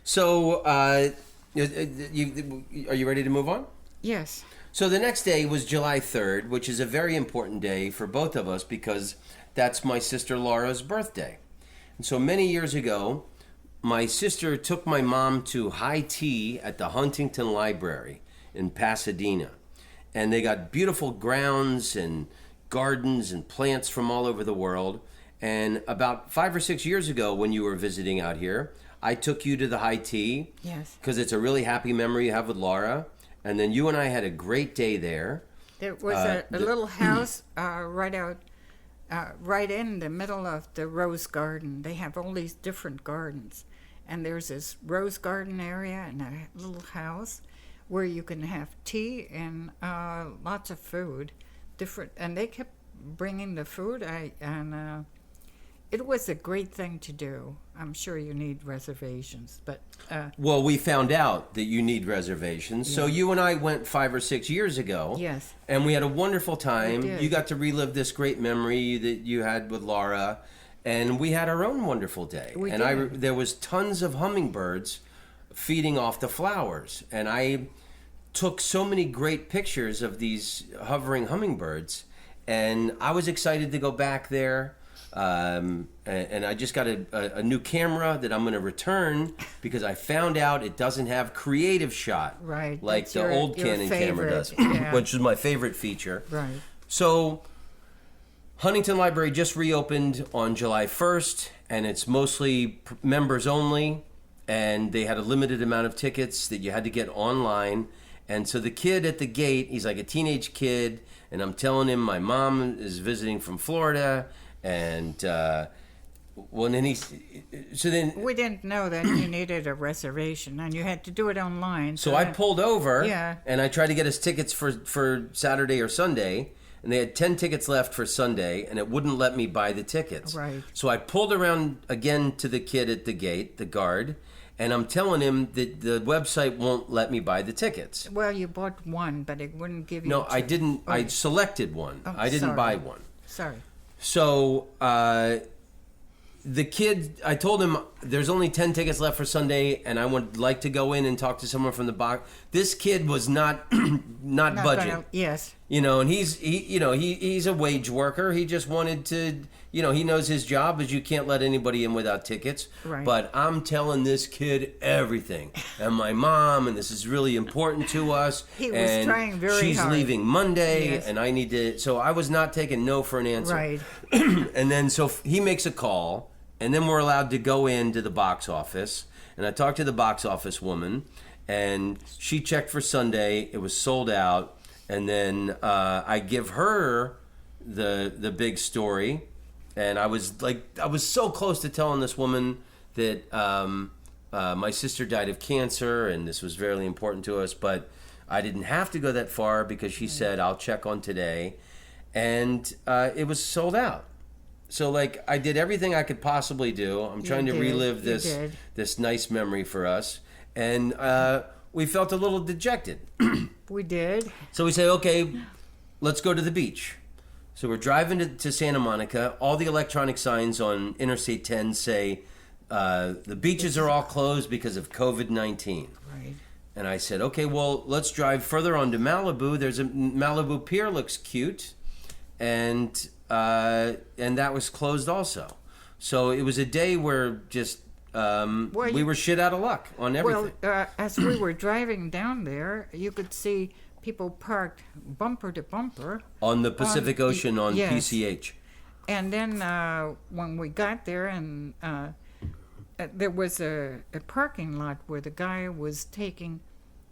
So, are you ready to move on? Yes. So the next day was July 3rd, which is a very important day for both of us because that's my sister Laura's birthday. And so many years ago, my sister took my mom to high tea at the Huntington Library in Pasadena. And they got beautiful grounds and gardens and plants from all over the world. And about 5 or 6 years ago when you were visiting out here, I took you to the high tea. Yes. Because it's a really happy memory you have with Laura. And then you and I had a great day there. There was a little house right in the middle of the rose garden. They have all these different gardens. And there's this rose garden area and a little house where you can have tea and lots of food. And they kept bringing the food. It was a great thing to do. I'm sure you need reservations, but... Well, we found out that you need reservations. Yeah. So you and I went 5 or 6 years ago. Yes. And we had a wonderful time. We did. You got to relive this great memory that you had with Laura. And we had our own wonderful day. We did. There was tons of hummingbirds feeding off the flowers. And I took so many great pictures of these hovering hummingbirds. And I was excited to go back there. And I just got a new camera that I'm going to return because I found out it doesn't have creative shot, right? Like the old Canon camera does, which is my favorite feature. Right. So Huntington Library just reopened on July 1st, and it's mostly members only, and they had a limited amount of tickets that you had to get online. And so the kid at the gate, he's like a teenage kid, and I'm telling him my mom is visiting from Florida. And we didn't know that you needed a reservation, and you had to do it online. So I pulled over, and I tried to get us tickets for Saturday or Sunday, and they had 10 tickets left for Sunday, and it wouldn't let me buy the tickets. Right. So I pulled around again to the kid at the gate, the guard, and I'm telling him that the website won't let me buy the tickets. Well, you bought one, but it wouldn't give you. No, I didn't. Oh. I selected one. I didn't buy one. Sorry. So the kid, I told him there's only 10 tickets left for Sunday, and I would like to go in and talk to someone from the box. This kid was not budging. Yes. And he's a wage worker. He just wanted to, he knows his job is you can't let anybody in without tickets. Right. But I'm telling this kid everything, and my mom, and this is really important to us. He was trying very she's hard. leaving Monday, Yes. and I need to. So I was not taking no for an answer. Right. And then so he makes a call, and then we're allowed to go into the box office, and I talked to the box office woman, and she checked for Sunday. It was sold out. And then I give her the big story, and I was so close to telling this woman that my sister died of cancer, and this was very important to us, but I didn't have to go that far because she said, I'll check on today, and it was sold out. So I did everything I could possibly do. I'm trying to relive this nice memory for us, and we felt a little dejected. We did. So we say, okay, let's go to the beach. So we're driving to Santa Monica. All the electronic signs on Interstate 10 say the beaches are all closed because of COVID-19. Right. And I said, okay, well, let's drive further on to Malibu. There's a Malibu pier, looks cute. And that was closed also. So it was a day where just we were shit out of luck on everything. Well, as we were driving down there, you could see people parked bumper to bumper. On the Pacific Ocean on yes. PCH. And then when we got there, and there was a parking lot where the guy was taking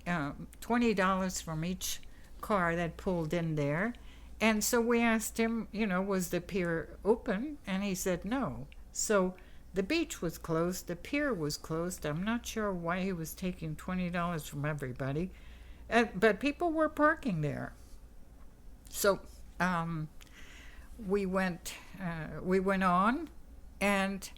$20 from each car that pulled in there. And so we asked him, was the pier open? And he said no. So the beach was closed. The pier was closed. I'm not sure why he was taking $20 from everybody. But people were parking there. So we went on, and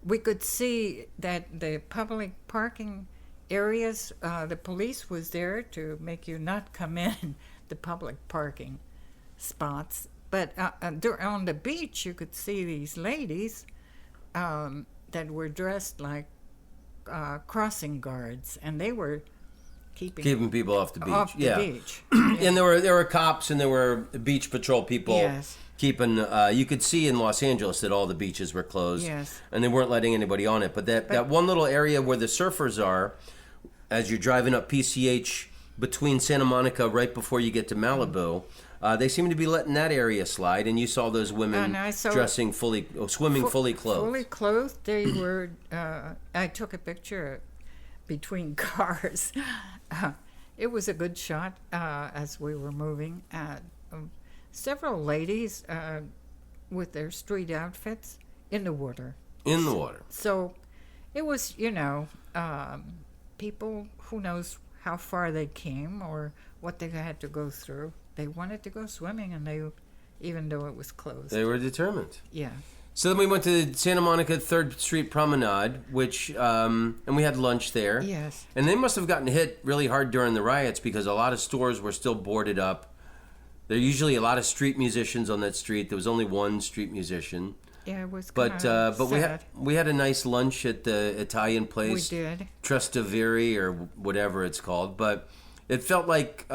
we could see that the public parking areas, the police was there to make you not come in the public parking spots. But on the beach, you could see these ladies that were dressed like crossing guards, and they were keeping people off the beach. Off the beach. And there were cops and there were beach patrol people Yes. keeping. You could see in Los Angeles that all the beaches were closed. Yes. And they weren't letting anybody on it. But that one little area where the surfers are, as you're driving up PCH between Santa Monica right before you get to Malibu. They seem to be letting that area slide, and you saw those women swimming fully clothed. Fully clothed. They were. I took a picture between cars. It was a good shot as we were moving. Several ladies with their street outfits in the water. In the water. So it was, people, who knows how far they came or what they had to go through. They wanted to go swimming, and even though it was closed. They were determined. Yeah. So then we went to Santa Monica 3rd Street Promenade, which, and we had lunch there. Yes. And they must have gotten hit really hard during the riots because a lot of stores were still boarded up. There are usually a lot of street musicians on that street. There was only one street musician. Yeah, it was But sad. we had a nice lunch at the Italian place. We did. Trastevere or whatever it's called. But it felt like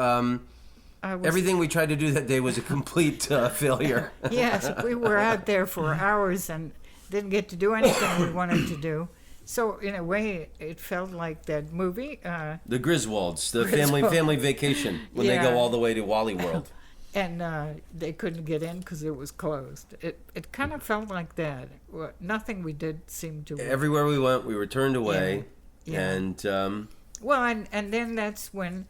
everything we tried to do that day was a complete failure. Yes, we were out there for hours and didn't get to do anything we wanted to do. So in a way, it felt like that movie. The Griswolds, the family vacation, when they go all the way to Wally World. And they couldn't get in because it was closed. It kind of felt like that. Nothing we did seemed to work. Everywhere we went, we were turned away. Yeah. And well, and then that's when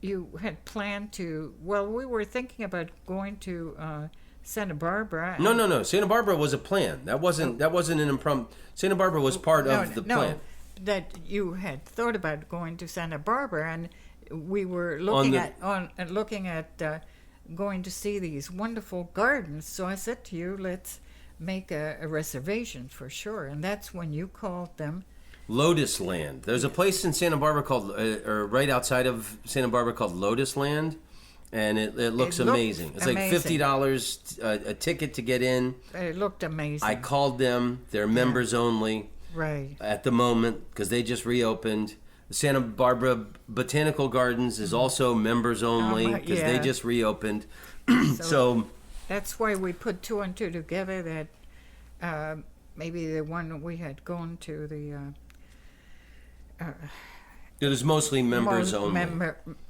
you had planned to. Well, we were thinking about going to Santa Barbara. No. Santa Barbara was a plan. That wasn't an impromptu. Santa Barbara was part of the plan. That you had thought about going to Santa Barbara, and we were looking at going to see these wonderful gardens. So I said to you, let's make a reservation for sure. And that's when you called them Lotus Land. There's a place in Santa Barbara called, or right outside of Santa Barbara called Lotus Land, and it looks amazing. It's like $50 a ticket to get in. It looked amazing. I called them. They're members only. Right. At the moment, because they just reopened. Santa Barbara Botanical Gardens is also members only because they just reopened. So that's why we put two and two together. That maybe the one we had gone to it was mostly members only.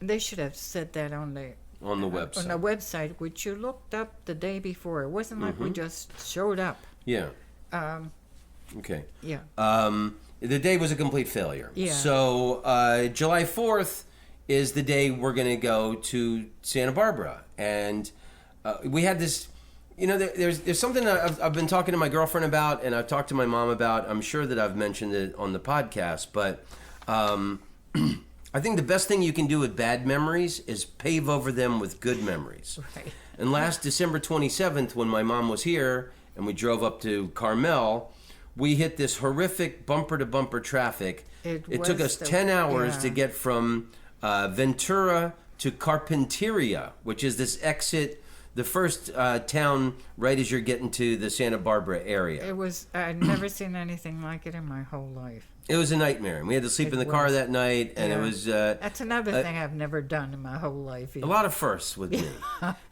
They should have said that on the website. On the website, which you looked up the day before. It wasn't like we just showed up. Yeah. Okay. Yeah. The day was a complete failure. Yeah. So July 4th is the day we're going to go to Santa Barbara. And we had this, there's something that I've been talking to my girlfriend about, and I've talked to my mom about. I'm sure that I've mentioned it on the podcast, but I think the best thing you can do with bad memories is pave over them with good memories. Right. And last December 27th, when my mom was here and we drove up to Carmel, we hit this horrific bumper-to-bumper traffic. It took us 10 hours to get from Ventura to Carpinteria, which is this exit, the first town right as you're getting to the Santa Barbara area. I'd never seen anything like it in my whole life. It was a nightmare. And we had to sleep in the car that night, and it was... That's another thing I've never done in my whole life either. A lot of firsts with me.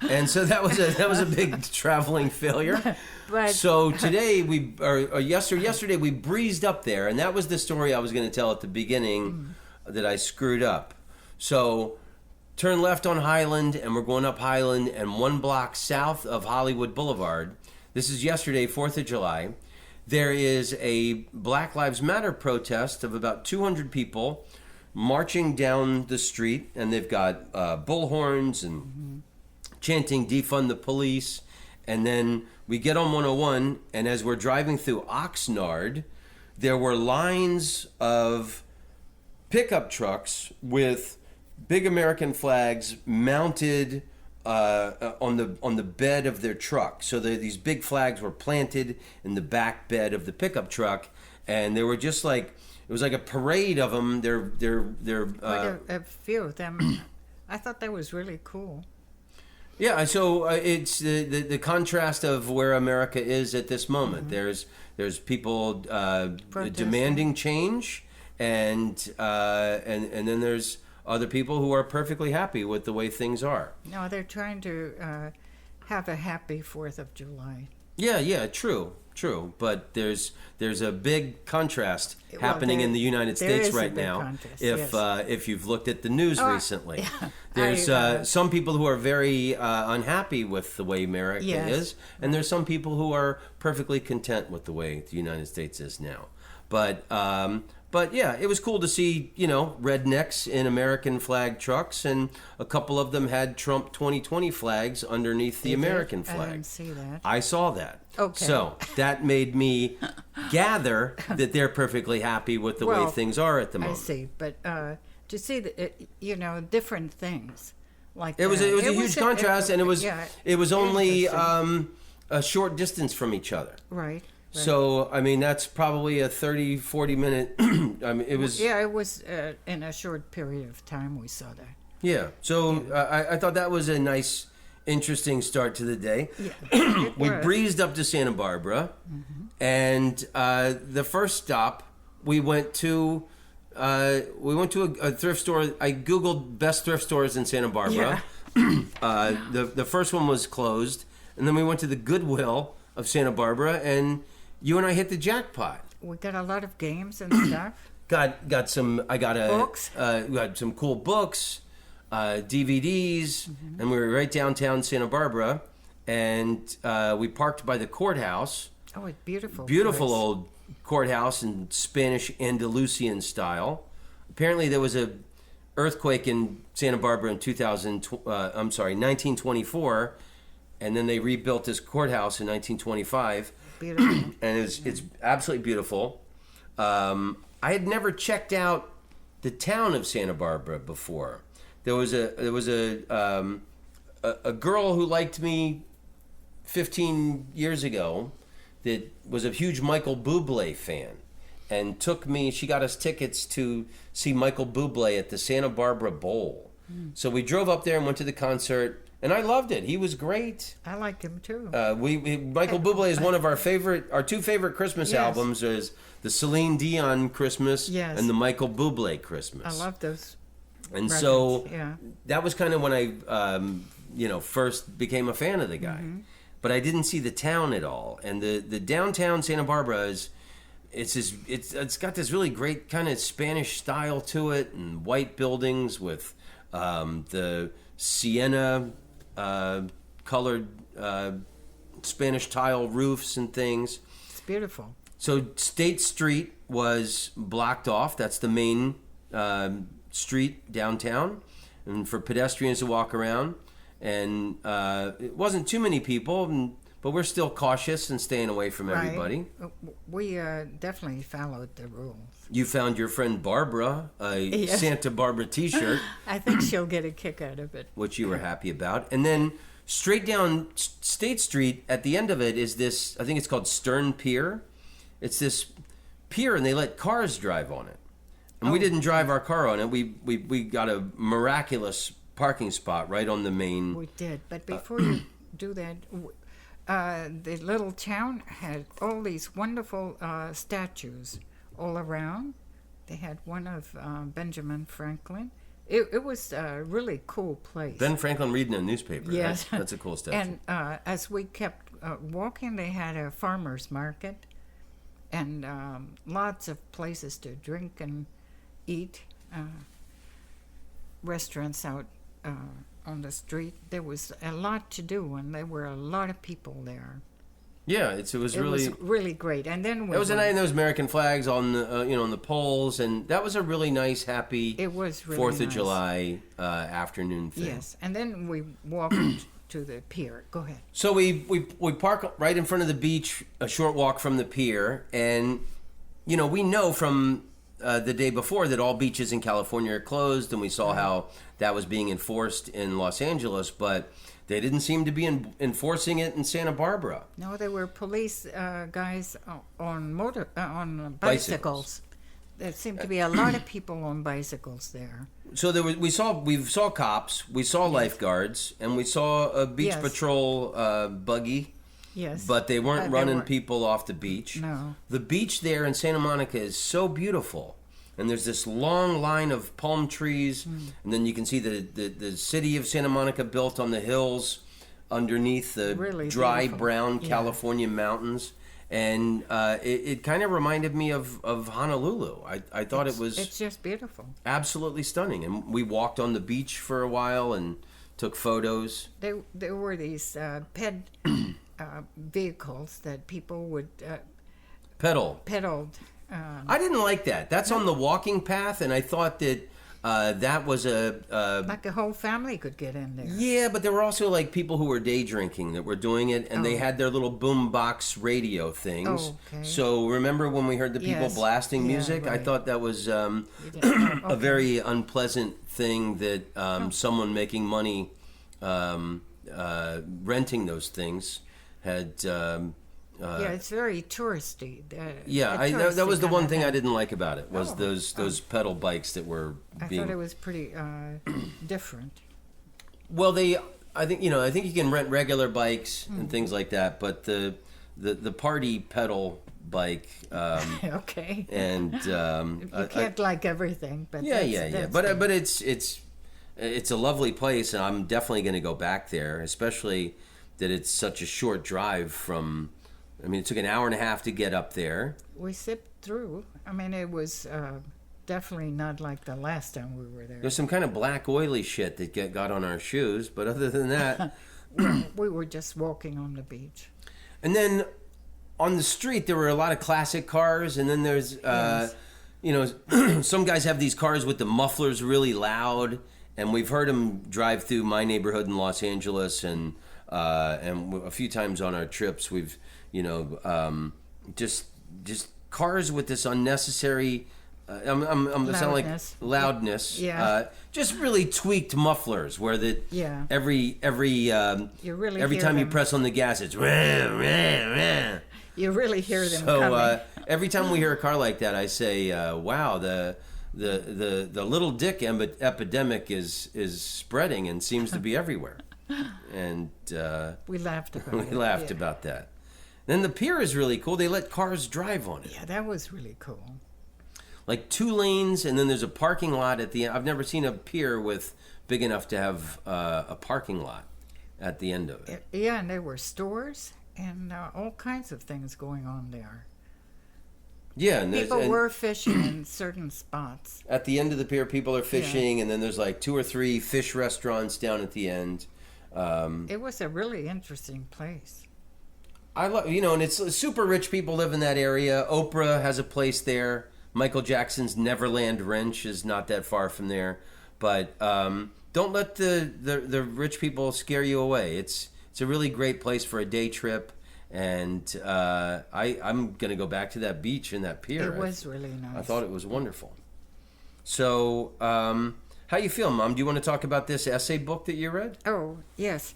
And so that was a big traveling failure. But so today, yesterday, we breezed up there, and that was the story I was going to tell at the beginning that I screwed up. So turn left on Highland, and we're going up Highland, and 1 block south of Hollywood Boulevard. This is yesterday, 4th of July. There is a Black Lives Matter protest of about 200 people marching down the street, and they've got bullhorns and chanting defund the police. And then we get on 101, and as we're driving through Oxnard, there were lines of pickup trucks with big American flags mounted on the bed of their truck. So these big flags were planted in the back bed of the pickup truck, and they were just like, it was like a parade of them. They're quite a few of them. I thought that was really cool. Yeah, so it's the contrast of where America is at this moment. There's people demanding change, and then there's other people who are perfectly happy with the way things are. No, they're trying to have a happy 4th of July. Yeah, true. But there's a big contrast happening in the United States right now. If you've looked at the news recently, there's some people who are very unhappy with the way America is, and there's some people who are perfectly content with the way the United States is now. But yeah, it was cool to see, rednecks in American flag trucks, and a couple of them had Trump 2020 flags underneath the American flag. I didn't see that. I saw that. Okay. So that made me gather that they're perfectly happy with the way things are at the moment. I see, but to see different things like it was that. It was a huge contrast, and it was only a short distance from each other. Right. So, I mean, that's probably a 30, 40 minute, it was... Yeah, it was in a short period of time we saw that. Yeah, so I thought that was a nice, interesting start to the day. Yeah, we breezed up to Santa Barbara, and the first stop, we went to a thrift store. I Googled best thrift stores in Santa Barbara. Yeah. The first one was closed, and then we went to the Goodwill of Santa Barbara, and you and I hit the jackpot. We got a lot of games and stuff. Got some. Books. We got some cool books, DVDs, and we were right downtown Santa Barbara, and we parked by the courthouse. Oh, it's beautiful. Beautiful place. Old courthouse in Spanish Andalusian style. Apparently, there was a earthquake in Santa Barbara in 1924. And then they rebuilt this courthouse in 1925. Beautiful. And it's absolutely beautiful. I had never checked out the town of Santa Barbara before. There was a girl who liked me 15 years ago that was a huge Michael Bublé fan, and she got us tickets to see Michael Bublé at the Santa Barbara Bowl. So we drove up there and went to the concert. and I loved it. He was great. I liked him too. Michael Bublé is one of our two favorite Christmas albums. Is the Celine Dion Christmas and the Michael Bublé Christmas. I love those. And records. so Yeah. that was kind of when I, first became a fan of the guy. Mm-hmm. But I didn't see the town at all. And the downtown Santa Barbara it's got this really great kind of Spanish style to it, and white buildings with the sienna colored Spanish tile roofs and things. It's beautiful. So State Street was blocked off. That's the main street downtown, and for pedestrians to walk around. And it wasn't too many people, but we're still cautious and staying away from everybody. We definitely followed the rules. You found your friend Barbara a Santa Barbara T-shirt. I think she'll get a kick out of it. Which you were happy about. And then straight down State Street, at the end of it is this, I think it's called Stern Pier. It's this pier, and they let cars drive on it. And we didn't drive our car on it. We got a miraculous parking spot right on the main. We did. But before you do that, the little town had all these wonderful statues all around. They had one of Benjamin Franklin. It was a really cool place. Ben Franklin reading a newspaper. Yes. That's a cool statue. And as we kept walking, they had a farmer's market and lots of places to drink and eat. Restaurants out on the street. There was a lot to do, and there were a lot of people there. Yeah, it was really great. And then it was a night, and there was American flags on the on the poles, and that was a really nice, happy. It was really 4th of nice. July afternoon thing. Yes, and then we walked to the pier. Go ahead. So we park right in front of the beach, a short walk from the pier, and we know from the day before that all beaches in California are closed, and we saw how that was being enforced in Los Angeles, but they didn't seem to be enforcing it in Santa Barbara. No, there were police guys on bicycles. There seemed to be a lot of people on bicycles there. So we saw cops, we saw lifeguards, and we saw a beach patrol buggy. Yes. But they weren't running people off the beach. No. The beach there in Santa Monica is so beautiful. And there's this long line of palm trees. And then you can see the city of Santa Monica built on the hills underneath the really dry beautiful. Brown California mountains. And it kind of reminded me of Honolulu. I thought it's just beautiful. Absolutely stunning. And we walked on the beach for a while and took photos. There were these ped vehicles that people would pedaled. I didn't like that. That's on the walking path, and I thought that that was like a whole family could get in there. Yeah, but there were also like people who were day drinking that were doing it, and they had their little boombox radio things. Oh, okay. So remember when we heard the people blasting music? Right. I thought that was a very unpleasant thing that someone making money renting those things had. It's very touristy. That was the one thing I didn't like about it was those pedal bikes that were. I thought it was pretty different. Well, I think you can rent regular bikes and things like that, but the party pedal bike. Okay. And you can't like everything, but yeah. But it's a lovely place, and I'm definitely going to go back there, especially that it's such a short drive from. I mean, it took an hour and a half to get up there. We zipped through. I mean, it was definitely not like the last time we were there. There's some kind of black oily shit that got on our shoes, but other than that... we were just walking on the beach. And then on the street, there were a lot of classic cars, and then there's, some guys have these cars with the mufflers really loud, and we've heard them drive through my neighborhood in Los Angeles, and a few times on our trips, we've... just cars with this unnecessary. I'm sound like loudness. Yeah. Just really tweaked mufflers where every time you press on the gas, it's. You really hear them coming. So every time we hear a car like that, I say, "Wow, the little dick epidemic is spreading and seems to be everywhere." And we laughed about it. we laughed about that. Then the pier is really cool. They let cars drive on it. Yeah, that was really cool. Like 2 lanes, and then there's a parking lot at the end. I've never seen a pier with big enough to have a parking lot at the end of it. Yeah, and there were stores and all kinds of things going on there. Yeah, and People were fishing in certain spots. at the end of the pier, people are fishing, and then there's like 2 or 3 fish restaurants down at the end. It was a really interesting place. I love, and it's super rich people live in that area. Oprah has a place there. Michael Jackson's Neverland Ranch is not that far from there. But don't let the rich people scare you away. It's a really great place for a day trip. And I'm going to go back to that beach and that pier. It was really nice. I thought it was wonderful. So, how you feel, Mom? Do you want to talk about this essay book that you read? Oh, yes.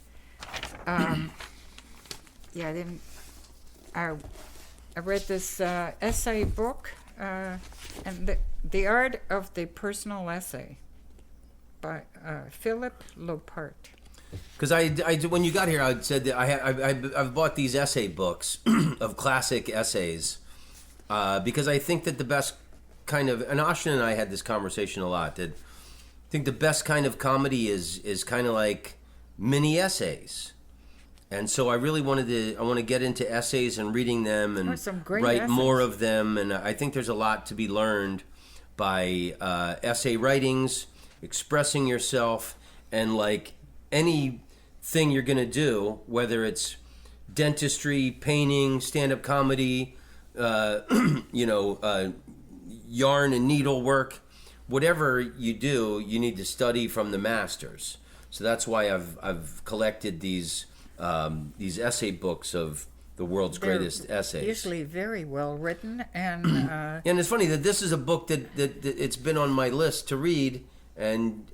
Yeah, I read this essay book, and the Art of the Personal Essay by Philip Lopart. Because when you got here, I said that I've bought these essay books of classic essays because I think that the best kind of, and Ashton and I had this conversation a lot, that I think the best kind of comedy is kind of like mini essays. And so I really want to get into essays and reading them and write essays. More of them. And I think there's a lot to be learned by essay writings, expressing yourself, and like anything you're going to do, whether it's dentistry, painting, stand-up comedy, yarn and needlework, whatever you do, you need to study from the masters. So that's why I've collected these essay books of the world's greatest essays. Usually very well written, and and it's funny that this is a book that it's been on my list to read, and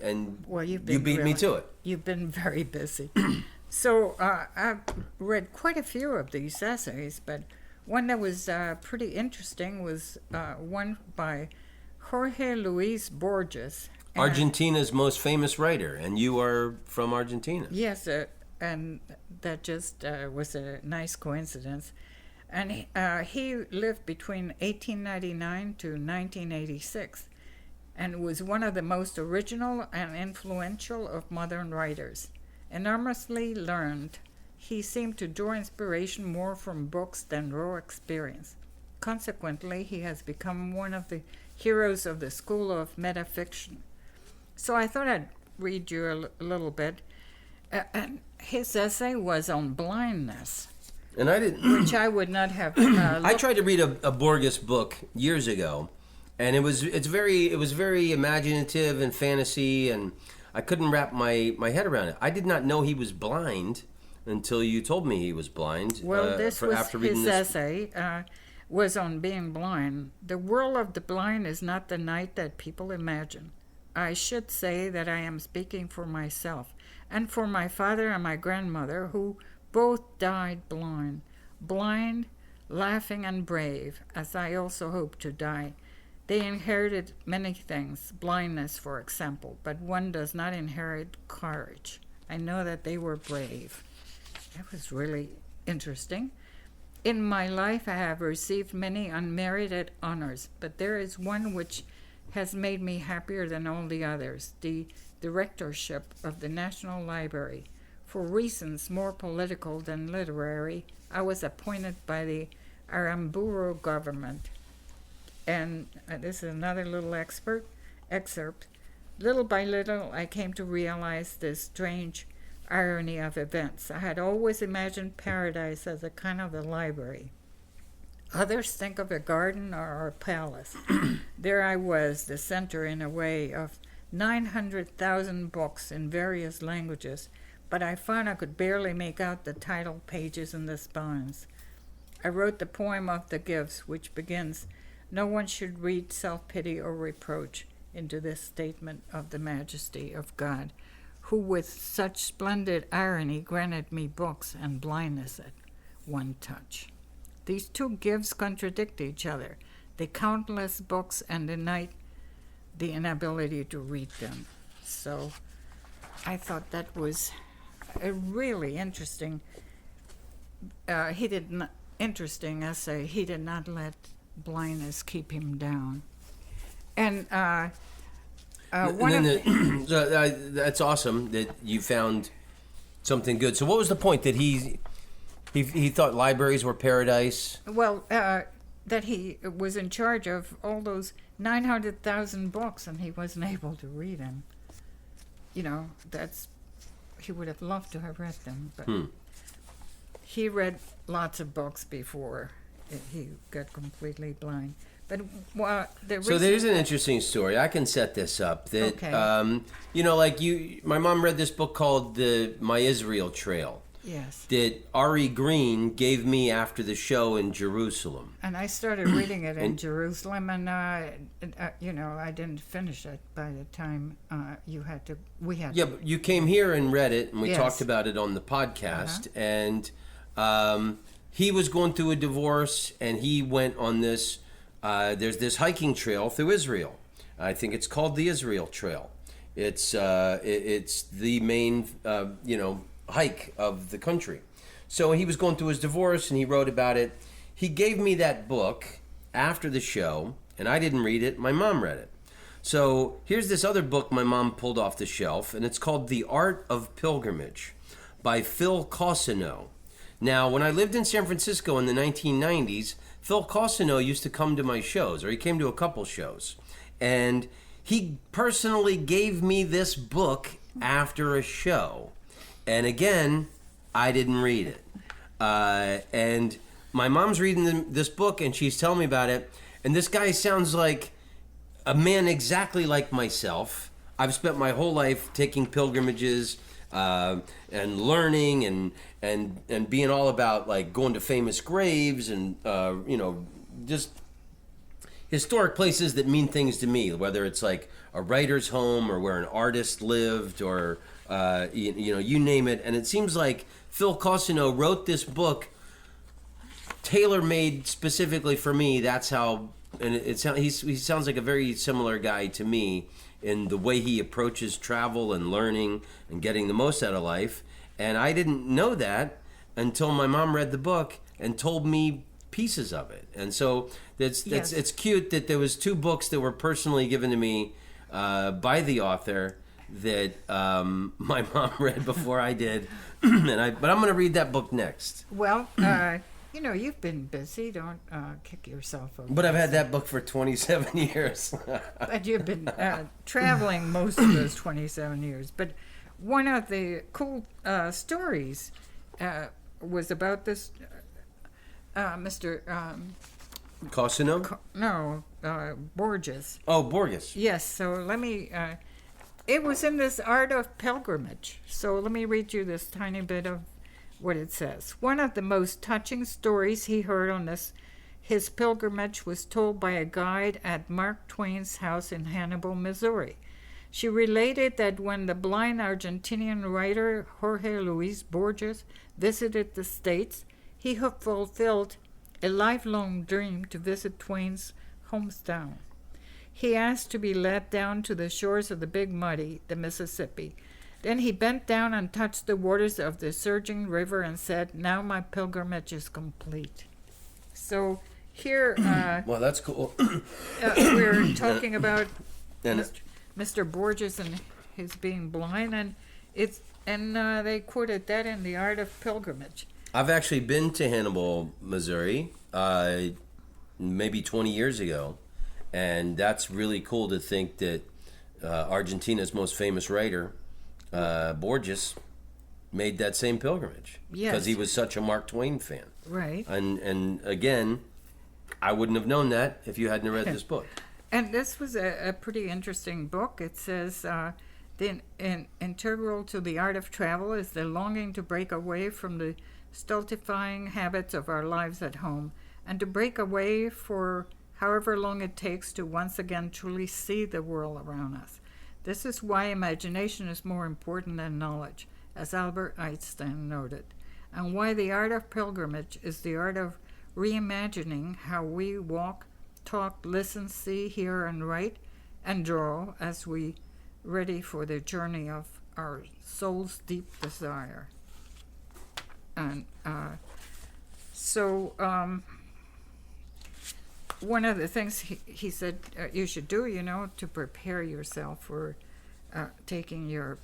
well, you beat me to it. You've been very busy. So I've read quite a few of these essays, but one that was pretty interesting was one by Jorge Luis Borges. Argentina's most famous writer, and you are from Argentina. Yes, and that just was a nice coincidence. And he lived between 1899 to 1986 and was one of the most original and influential of modern writers. Enormously learned, he seemed to draw inspiration more from books than raw experience. Consequently, he has become one of the heroes of the school of metafiction. So I thought I'd read you a little bit. And his essay was on blindness, and I didn't, which I would not have. I tried to read a Borges book years ago, and it was very imaginative and fantasy, and I couldn't wrap my head around it. I did not know he was blind until you told me he was blind. Well, his essay was on being blind. The world of the blind is not the night that people imagine. I should say that I am speaking for myself, and for my father and my grandmother, who both died blind, laughing and brave, as I also hope to die. They inherited many things, blindness, for example, but one does not inherit courage. I know that they were brave. That was really interesting. In my life, I have received many unmerited honors, but there is one which has made me happier than all the others, the directorship of the National Library. For reasons more political than literary, I was appointed by the Aramburu government. And this is another little excerpt. Little by little, I came to realize this strange irony of events. I had always imagined paradise as a kind of a library. Others think of a garden or a palace. There I was, the center in a way of 900,000 books in various languages, but I found I could barely make out the title pages and the spines. I wrote the poem of the gifts, which begins, "No one should read self-pity or reproach into this statement of the majesty of God, who with such splendid irony granted me books and blindness at one touch." These two gifts contradict each other, the countless books and the inability to read them. So I thought that was a really interesting. Interesting essay. He did not let blindness keep him down, and that's awesome that you found something good. So what was the point that he thought libraries were paradise? Well, that he was in charge of all those 900,000 books, and he wasn't able to read them. You know, he would have loved to have read them, but he read lots of books before he got completely blind. But so there's an interesting story. I can set this up. That my mom read this book called My Israel Trail. Yes. That Ari Green gave me after the show in Jerusalem. And I started reading it in Jerusalem, and I didn't finish it by the time we had. Yeah, but you came here and read it, and we Yes. talked about it on the podcast. And he was going through a divorce, and he went on this. There's this hiking trail through Israel. I think it's called the Israel Trail. It's the main hike of the country. So he was going through his divorce, and he wrote about it. He gave me that book after the show, and I didn't read it. My mom read it. So here's this other book my mom pulled off the shelf, and it's called The Art of Pilgrimage by Phil Cossino. Now, when I lived in San Francisco in the 1990s, Phil Cossino used to come to my shows, or he came to a couple shows. And he personally gave me this book after a show. And again, I didn't read it. And my mom's reading this book, and she's telling me about it. And this guy sounds like a man exactly like myself. I've spent my whole life taking pilgrimages and learning and being all about like going to famous graves and just historic places that mean things to me, whether it's like a writer's home or where an artist lived or you name it. And it seems like Phil Cossino wrote this book tailor-made specifically for me. That's how, and he sounds like a very similar guy to me in the way he approaches travel and learning and getting the most out of life. And I didn't know that until my mom read the book and told me pieces of it. And so it's cute that there was two books that were personally given to me by the author that my mom read before I did. But I'm going to read that book next. Well, you've been busy. Don't kick yourself over. But I've had that book for 27 years. But you've been traveling most of those 27 years. But one of the cool stories was about this Mr. Cossino? Borges. Oh, Borges. Yes, so let me... it was in this Art of Pilgrimage. So let me read you this tiny bit of what it says. One of the most touching stories he heard on his pilgrimage was told by a guide at Mark Twain's house in Hannibal, Missouri. She related that when the blind Argentinian writer Jorge Luis Borges visited the States, he fulfilled a lifelong dream to visit Twain's hometown. He asked to be led down to the shores of the Big Muddy, the Mississippi. Then he bent down and touched the waters of the surging river and said, "Now my pilgrimage is complete." So here... well, that's cool. we're talking about Mr. Borges and his being blind, and they quoted that in The Art of Pilgrimage. I've actually been to Hannibal, Missouri, maybe 20 years ago, and that's really cool to think that Argentina's most famous writer, Borges, made that same pilgrimage. Yes. Because he was such a Mark Twain fan. Right. And again, I wouldn't have known that if you hadn't read this book. And this was a pretty interesting book. It says, integral to the art of travel is the longing to break away from the stultifying habits of our lives at home and to break away for however long it takes to once again truly see the world around us. This is why imagination is more important than knowledge, as Albert Einstein noted, and why the art of pilgrimage is the art of reimagining how we walk, talk, listen, see, hear, and write, and draw as we ready for the journey of our soul's deep desire. And so one of the things he said you should do, to prepare yourself for taking your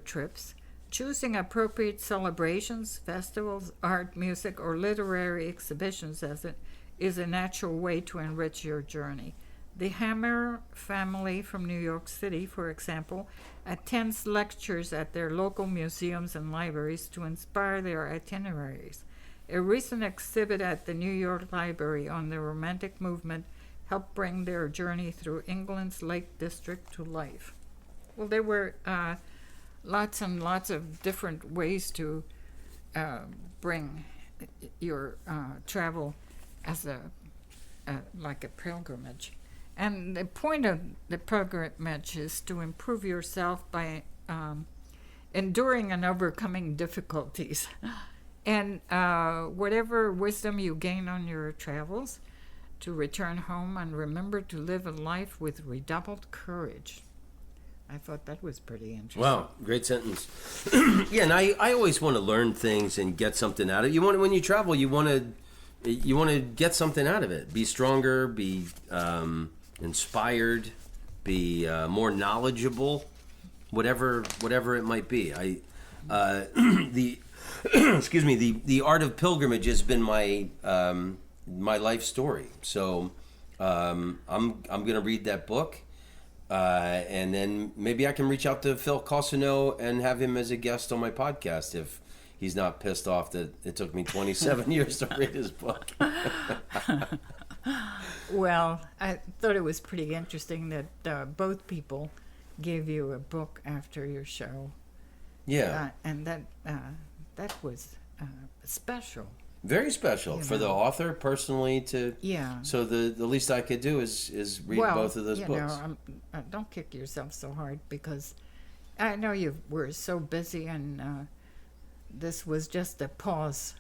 trips, choosing appropriate celebrations, festivals, art, music, or literary exhibitions is a natural way to enrich your journey. The Hammer family from New York City, for example, attends lectures at their local museums and libraries to inspire their itineraries. A recent exhibit at the New York Library on the Romantic movement helped bring their journey through England's Lake District to life. Well, there were lots and lots of different ways to bring your travel as like a pilgrimage. And the point of the pilgrimage is to improve yourself by enduring and overcoming difficulties. And whatever wisdom you gain on your travels, to return home and remember to live a life with redoubled courage. I thought that was pretty interesting. Wow, great sentence. Yeah, and I always want to learn things and get something out of it. When you travel, you want to get something out of it. Be stronger, be inspired, be more knowledgeable, whatever it might be. The art of pilgrimage has been my life story. So I'm going to read that book. And then maybe I can reach out to Phil Cossino and have him as a guest on my podcast if he's not pissed off that it took me 27 years to read his book. Well, I thought it was pretty interesting that both people gave you a book after your show. Yeah. And that was special. Very special for the author personally to. Yeah. So the least I could do is read both of those books. Don't kick yourself so hard because I know you were so busy, and this was just a pause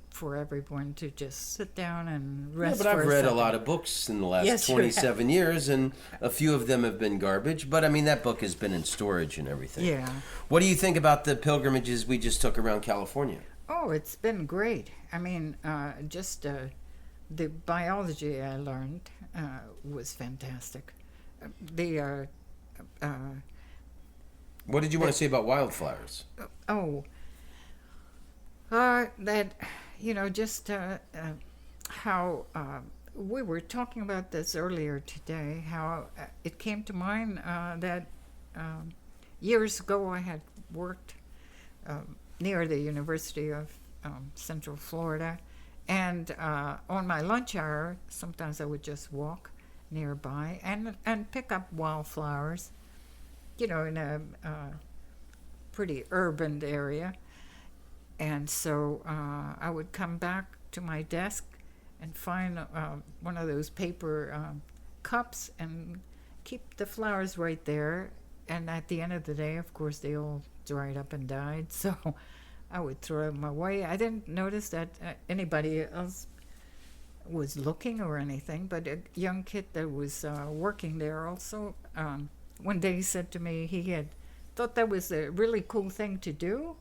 for everyone to just sit down and rest. Yeah, but I've read a lot of books in the last 27 years, and a few of them have been garbage. But I mean, that book has been in storage and everything. Yeah. What do you think about the pilgrimages we just took around California? Oh, it's been great. I mean, just the biology I learned was fantastic. What did you want to say about wildflowers? That, just how we were talking about this earlier today, how it came to mind that years ago I had worked near the University of Central Florida, and on my lunch hour, sometimes I would just walk nearby and pick up wildflowers, in a pretty urban area. And so I would come back to my desk and find one of those paper cups and keep the flowers right there. And at the end of the day, of course, they all dried up and died. So I would throw them away. I didn't notice that anybody else was looking or anything, but a young kid that was working there also one day said to me he had thought that was a really cool thing to do,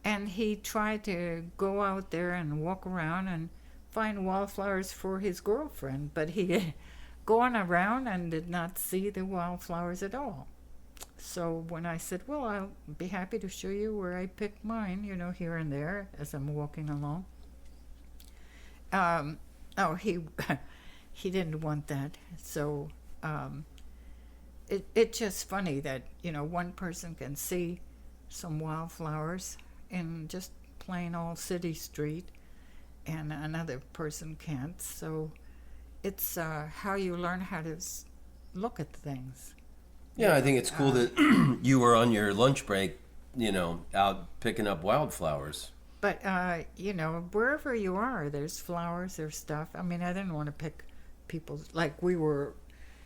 and he tried to go out there and walk around and find wildflowers for his girlfriend, but he had gone around and did not see the wildflowers at all. So when I said, well, I'll be happy to show you where I picked mine, here and there as I'm walking along. He didn't want that. So it's just funny that, one person can see some wildflowers in just plain old city street and another person can't. So it's how you learn how to look at things. Yeah, I think it's cool that you were on your lunch break, out picking up wildflowers. But, wherever you are, there's flowers, there's stuff. I mean, I didn't want to pick people's, like we were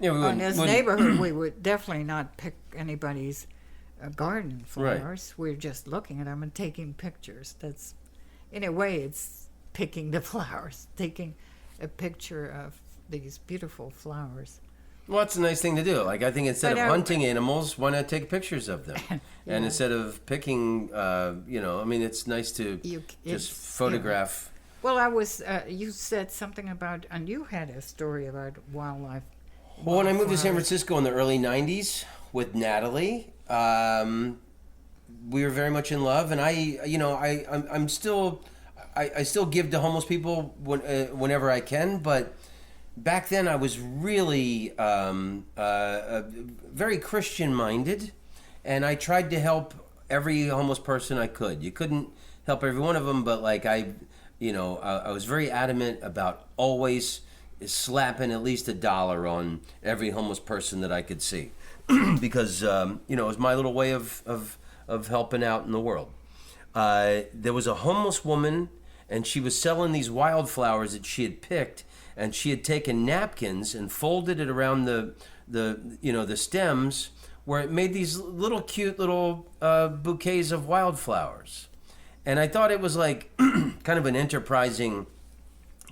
in this neighborhood, we would definitely not pick anybody's garden flowers. Right. We're just looking at them and taking pictures. That's, in a way, it's picking the flowers, taking a picture of these beautiful flowers. Well, it's a nice thing to do. Like, I think instead But of hunting animals, why not take pictures of them? Yeah. And instead of picking, I mean, it's nice to just photograph. Well, I was. You said something about, and you had a story about wildlife. Well, when I moved to San wildflowers. Francisco in the early '90s with Natalie, we were very much in love, and I'm still, I still give to homeless people whenever I can, but back then I was really very Christian minded, and I tried to help every homeless person I could. You couldn't help every one of them, but like I was very adamant about always slapping at least $1 on every homeless person that I could see, because it was my little way of helping out in the world. There was a homeless woman, and she was selling these wildflowers that she had picked, and she had taken napkins and folded it around the stems, where it made these little cute little bouquets of wildflowers. And I thought it was like kind of an enterprising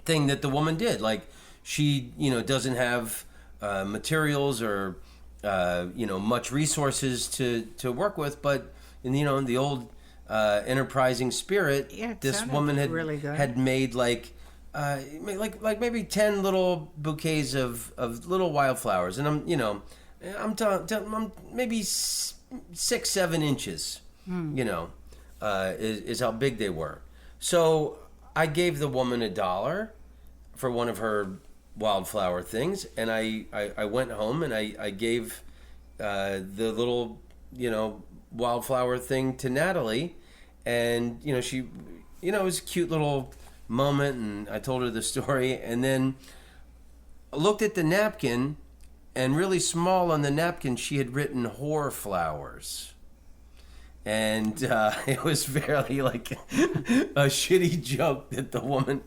thing that the woman did. Like, she, doesn't have materials or, much resources to work with, but in the old enterprising spirit, this woman had made like maybe 10 little bouquets of little wildflowers, and I'm maybe 6-7 inches, is how big they were. So I gave the woman $1 for one of her wildflower things, and I went home and I gave the little wildflower thing to Natalie, and she it was a cute little moment, and I told her the story, and then I looked at the napkin, and really small on the napkin she had written "whore flowers." And it was fairly like a shitty joke that the woman,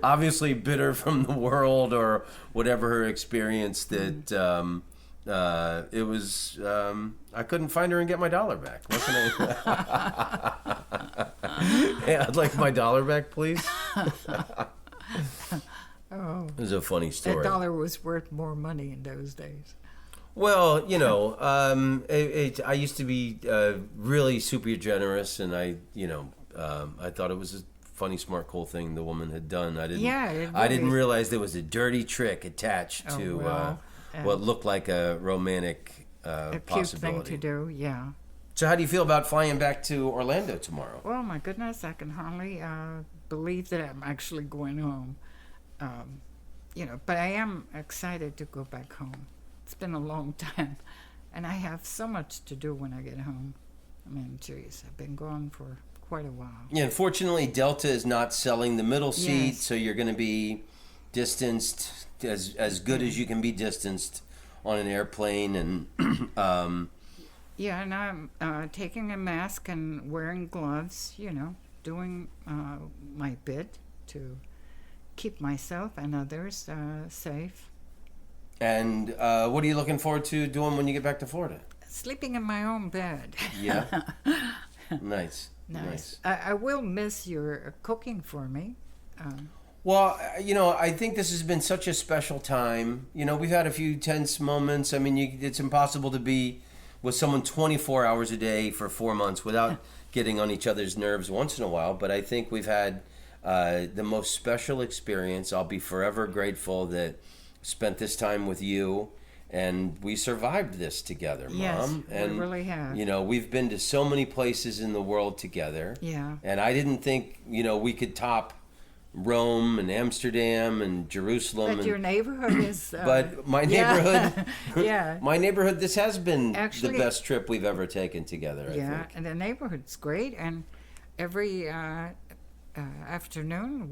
obviously bitter from the world or whatever her experience, that it was, I couldn't find her and get my $1 back. What can I? Hey, I'd like my $1 back, please. Oh, it was a funny story. $1 was worth more money in those days. Well, I used to be really super generous, and I thought it was a funny, smart, cool thing the woman had done. I didn't realize there was a dirty trick attached to what looked like a romantic a possibility. cute thing to do, yeah. So how do you feel about flying back to Orlando tomorrow? Well, my goodness, I can hardly believe that I'm actually going home. But I am excited to go back home. It's been a long time, and I have so much to do when I get home. I mean, geez, I've been gone for quite a while. Yeah, unfortunately, Delta is not selling the middle seat, Yes. so you're going to be distanced as good as you can be distanced on an airplane, and Yeah, and I'm taking a mask and wearing gloves, doing my bit to keep myself and others safe. And what are you looking forward to doing when you get back to Florida? Sleeping in my own bed. Yeah? Nice. I will miss your cooking for me. Well, I think this has been such a special time. We've had a few tense moments. I mean, it's impossible to be with someone 24 hours a day for 4 months without getting on each other's nerves once in a while. But I think we've had the most special experience. I'll be forever grateful that spent this time with you, and we survived this together, Mom. Yes, and we really have. We've been to so many places in the world together. Yeah. And I didn't think we could top Rome and Amsterdam and Jerusalem. But your neighborhood is. But my neighborhood. Yeah. My neighborhood. This has been Actually, the best trip we've ever taken together. I think. And the neighborhood's great, and every afternoon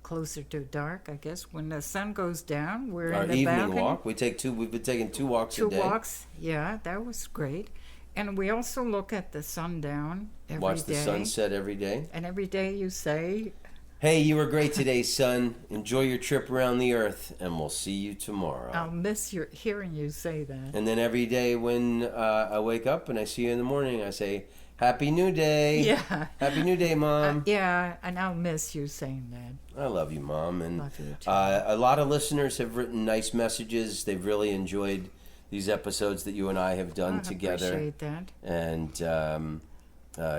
closer to dark, I guess, when the sun goes down, we're Our in the evening balcony. walk. We've been taking 2 walks a day. 2 walks, yeah, that was great. And we also look at the sundown every day. Watch the sunset every day. And every day you say, "Hey, you were great today, son. Enjoy your trip around the earth, and we'll see you tomorrow." I'll miss hearing you say that. And then every day when I wake up and I see you in the morning, I say, Happy New Day. Yeah. Happy New Day, Mom. Yeah, and I'll miss you saying that. I love you, Mom. And Love you too. a lot of listeners have written nice messages. They've really enjoyed these episodes that you and I have done together. I appreciate that. And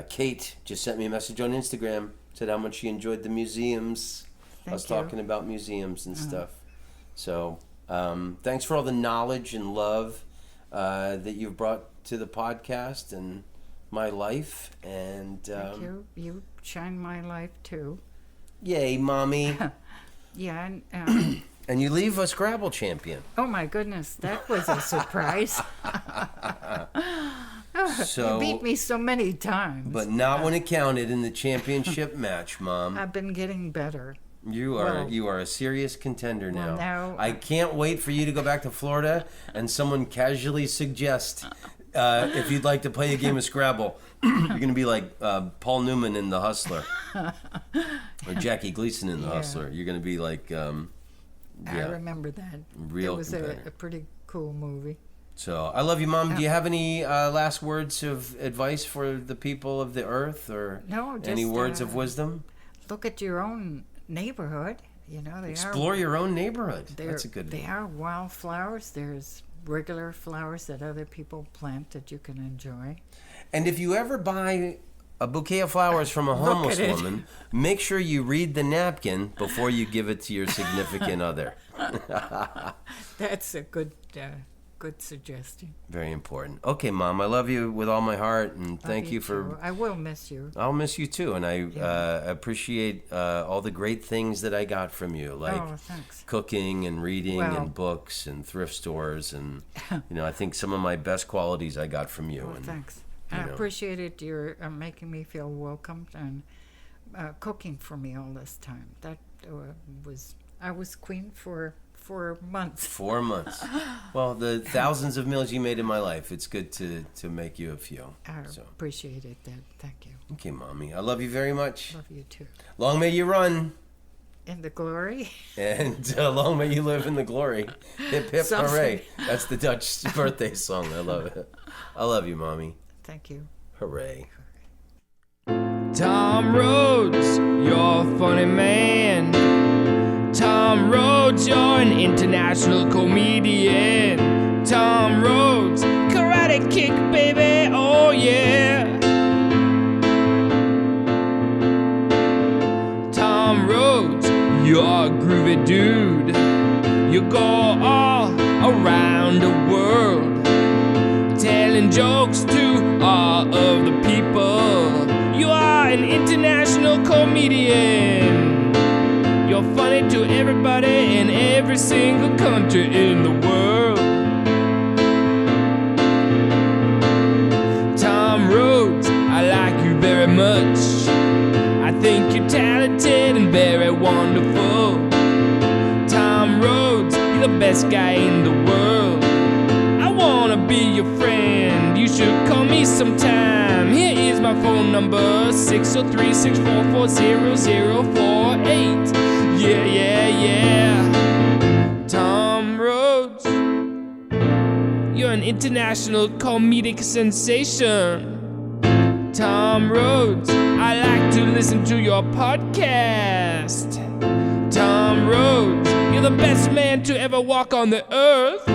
Kate just sent me a message on Instagram, said how much she enjoyed the museums. I was talking about museums and stuff. So thanks for all the knowledge and love that you've brought to the podcast and my life. And Thank you. You shine my life too. Yay, Mommy. Yeah. And, And you leave a Scrabble champion. oh my goodness, that was a surprise. So, you beat me so many times. but not when it counted in the championship match, Mom. I've been getting better. You are a serious contender now. now I can't wait for you to go back to Florida and someone casually suggest if you'd like to play a game of Scrabble. You're going to be like Paul Newman in The Hustler or Jackie Gleason in The Hustler. You're going to be like, I remember that. Real It was a pretty cool movie. So I love you, Mom. Do you have any last words of advice for the people of the earth, or No, just, any words of wisdom? Look at your own neighborhood. You know, Explore your own neighborhood. That's a good They one. are wildflowers. There's regular flowers that other people plant that you can enjoy. And if you ever buy a bouquet of flowers from a homeless at it. woman, make sure you read the napkin before you give it to your significant other. That's a good suggestion. Very important. Okay, Mom, I love you with all my heart, and thank you for... too. I will miss you. I'll miss you too, and I appreciate all the great things that I got from you, like thanks. cooking and reading and books and thrift stores, and I think some of my best qualities I got from you. And, thanks. I appreciated your making me feel welcomed and cooking for me all this time. That I was queen for 4 months. 4 months. Well, the thousands of meals you made in my life, it's good to make you a few. I appreciated that. Thank you. Okay, Mommy. I love you very much. Love you too. Long may you run. In the glory. And long may you live in the glory. Hip, hip, hooray. That's the Dutch birthday song. I love it. I love you, Mommy. Thank you. Hooray. Tom Rhodes, you're a funny man. Tom Rhodes, you're an international comedian. Tom Rhodes, karate kick, baby, oh yeah. Tom Rhodes, you're a groovy dude. You go all around the world, telling jokes to all of the people. You are an international comedian. You're funny to everybody in every single country in the world. Tom Rhodes, I like you very much. I think you're talented and very wonderful. Tom Rhodes, you're the best guy in the world. I wanna be your friend, you should call me sometime. Here is my phone number, 603-644-0048. Yeah, yeah, yeah. Tom Rhodes, you're an international comedic sensation. Tom Rhodes, I like to listen to your podcast. Tom Rhodes, you're the best man to ever walk on the earth.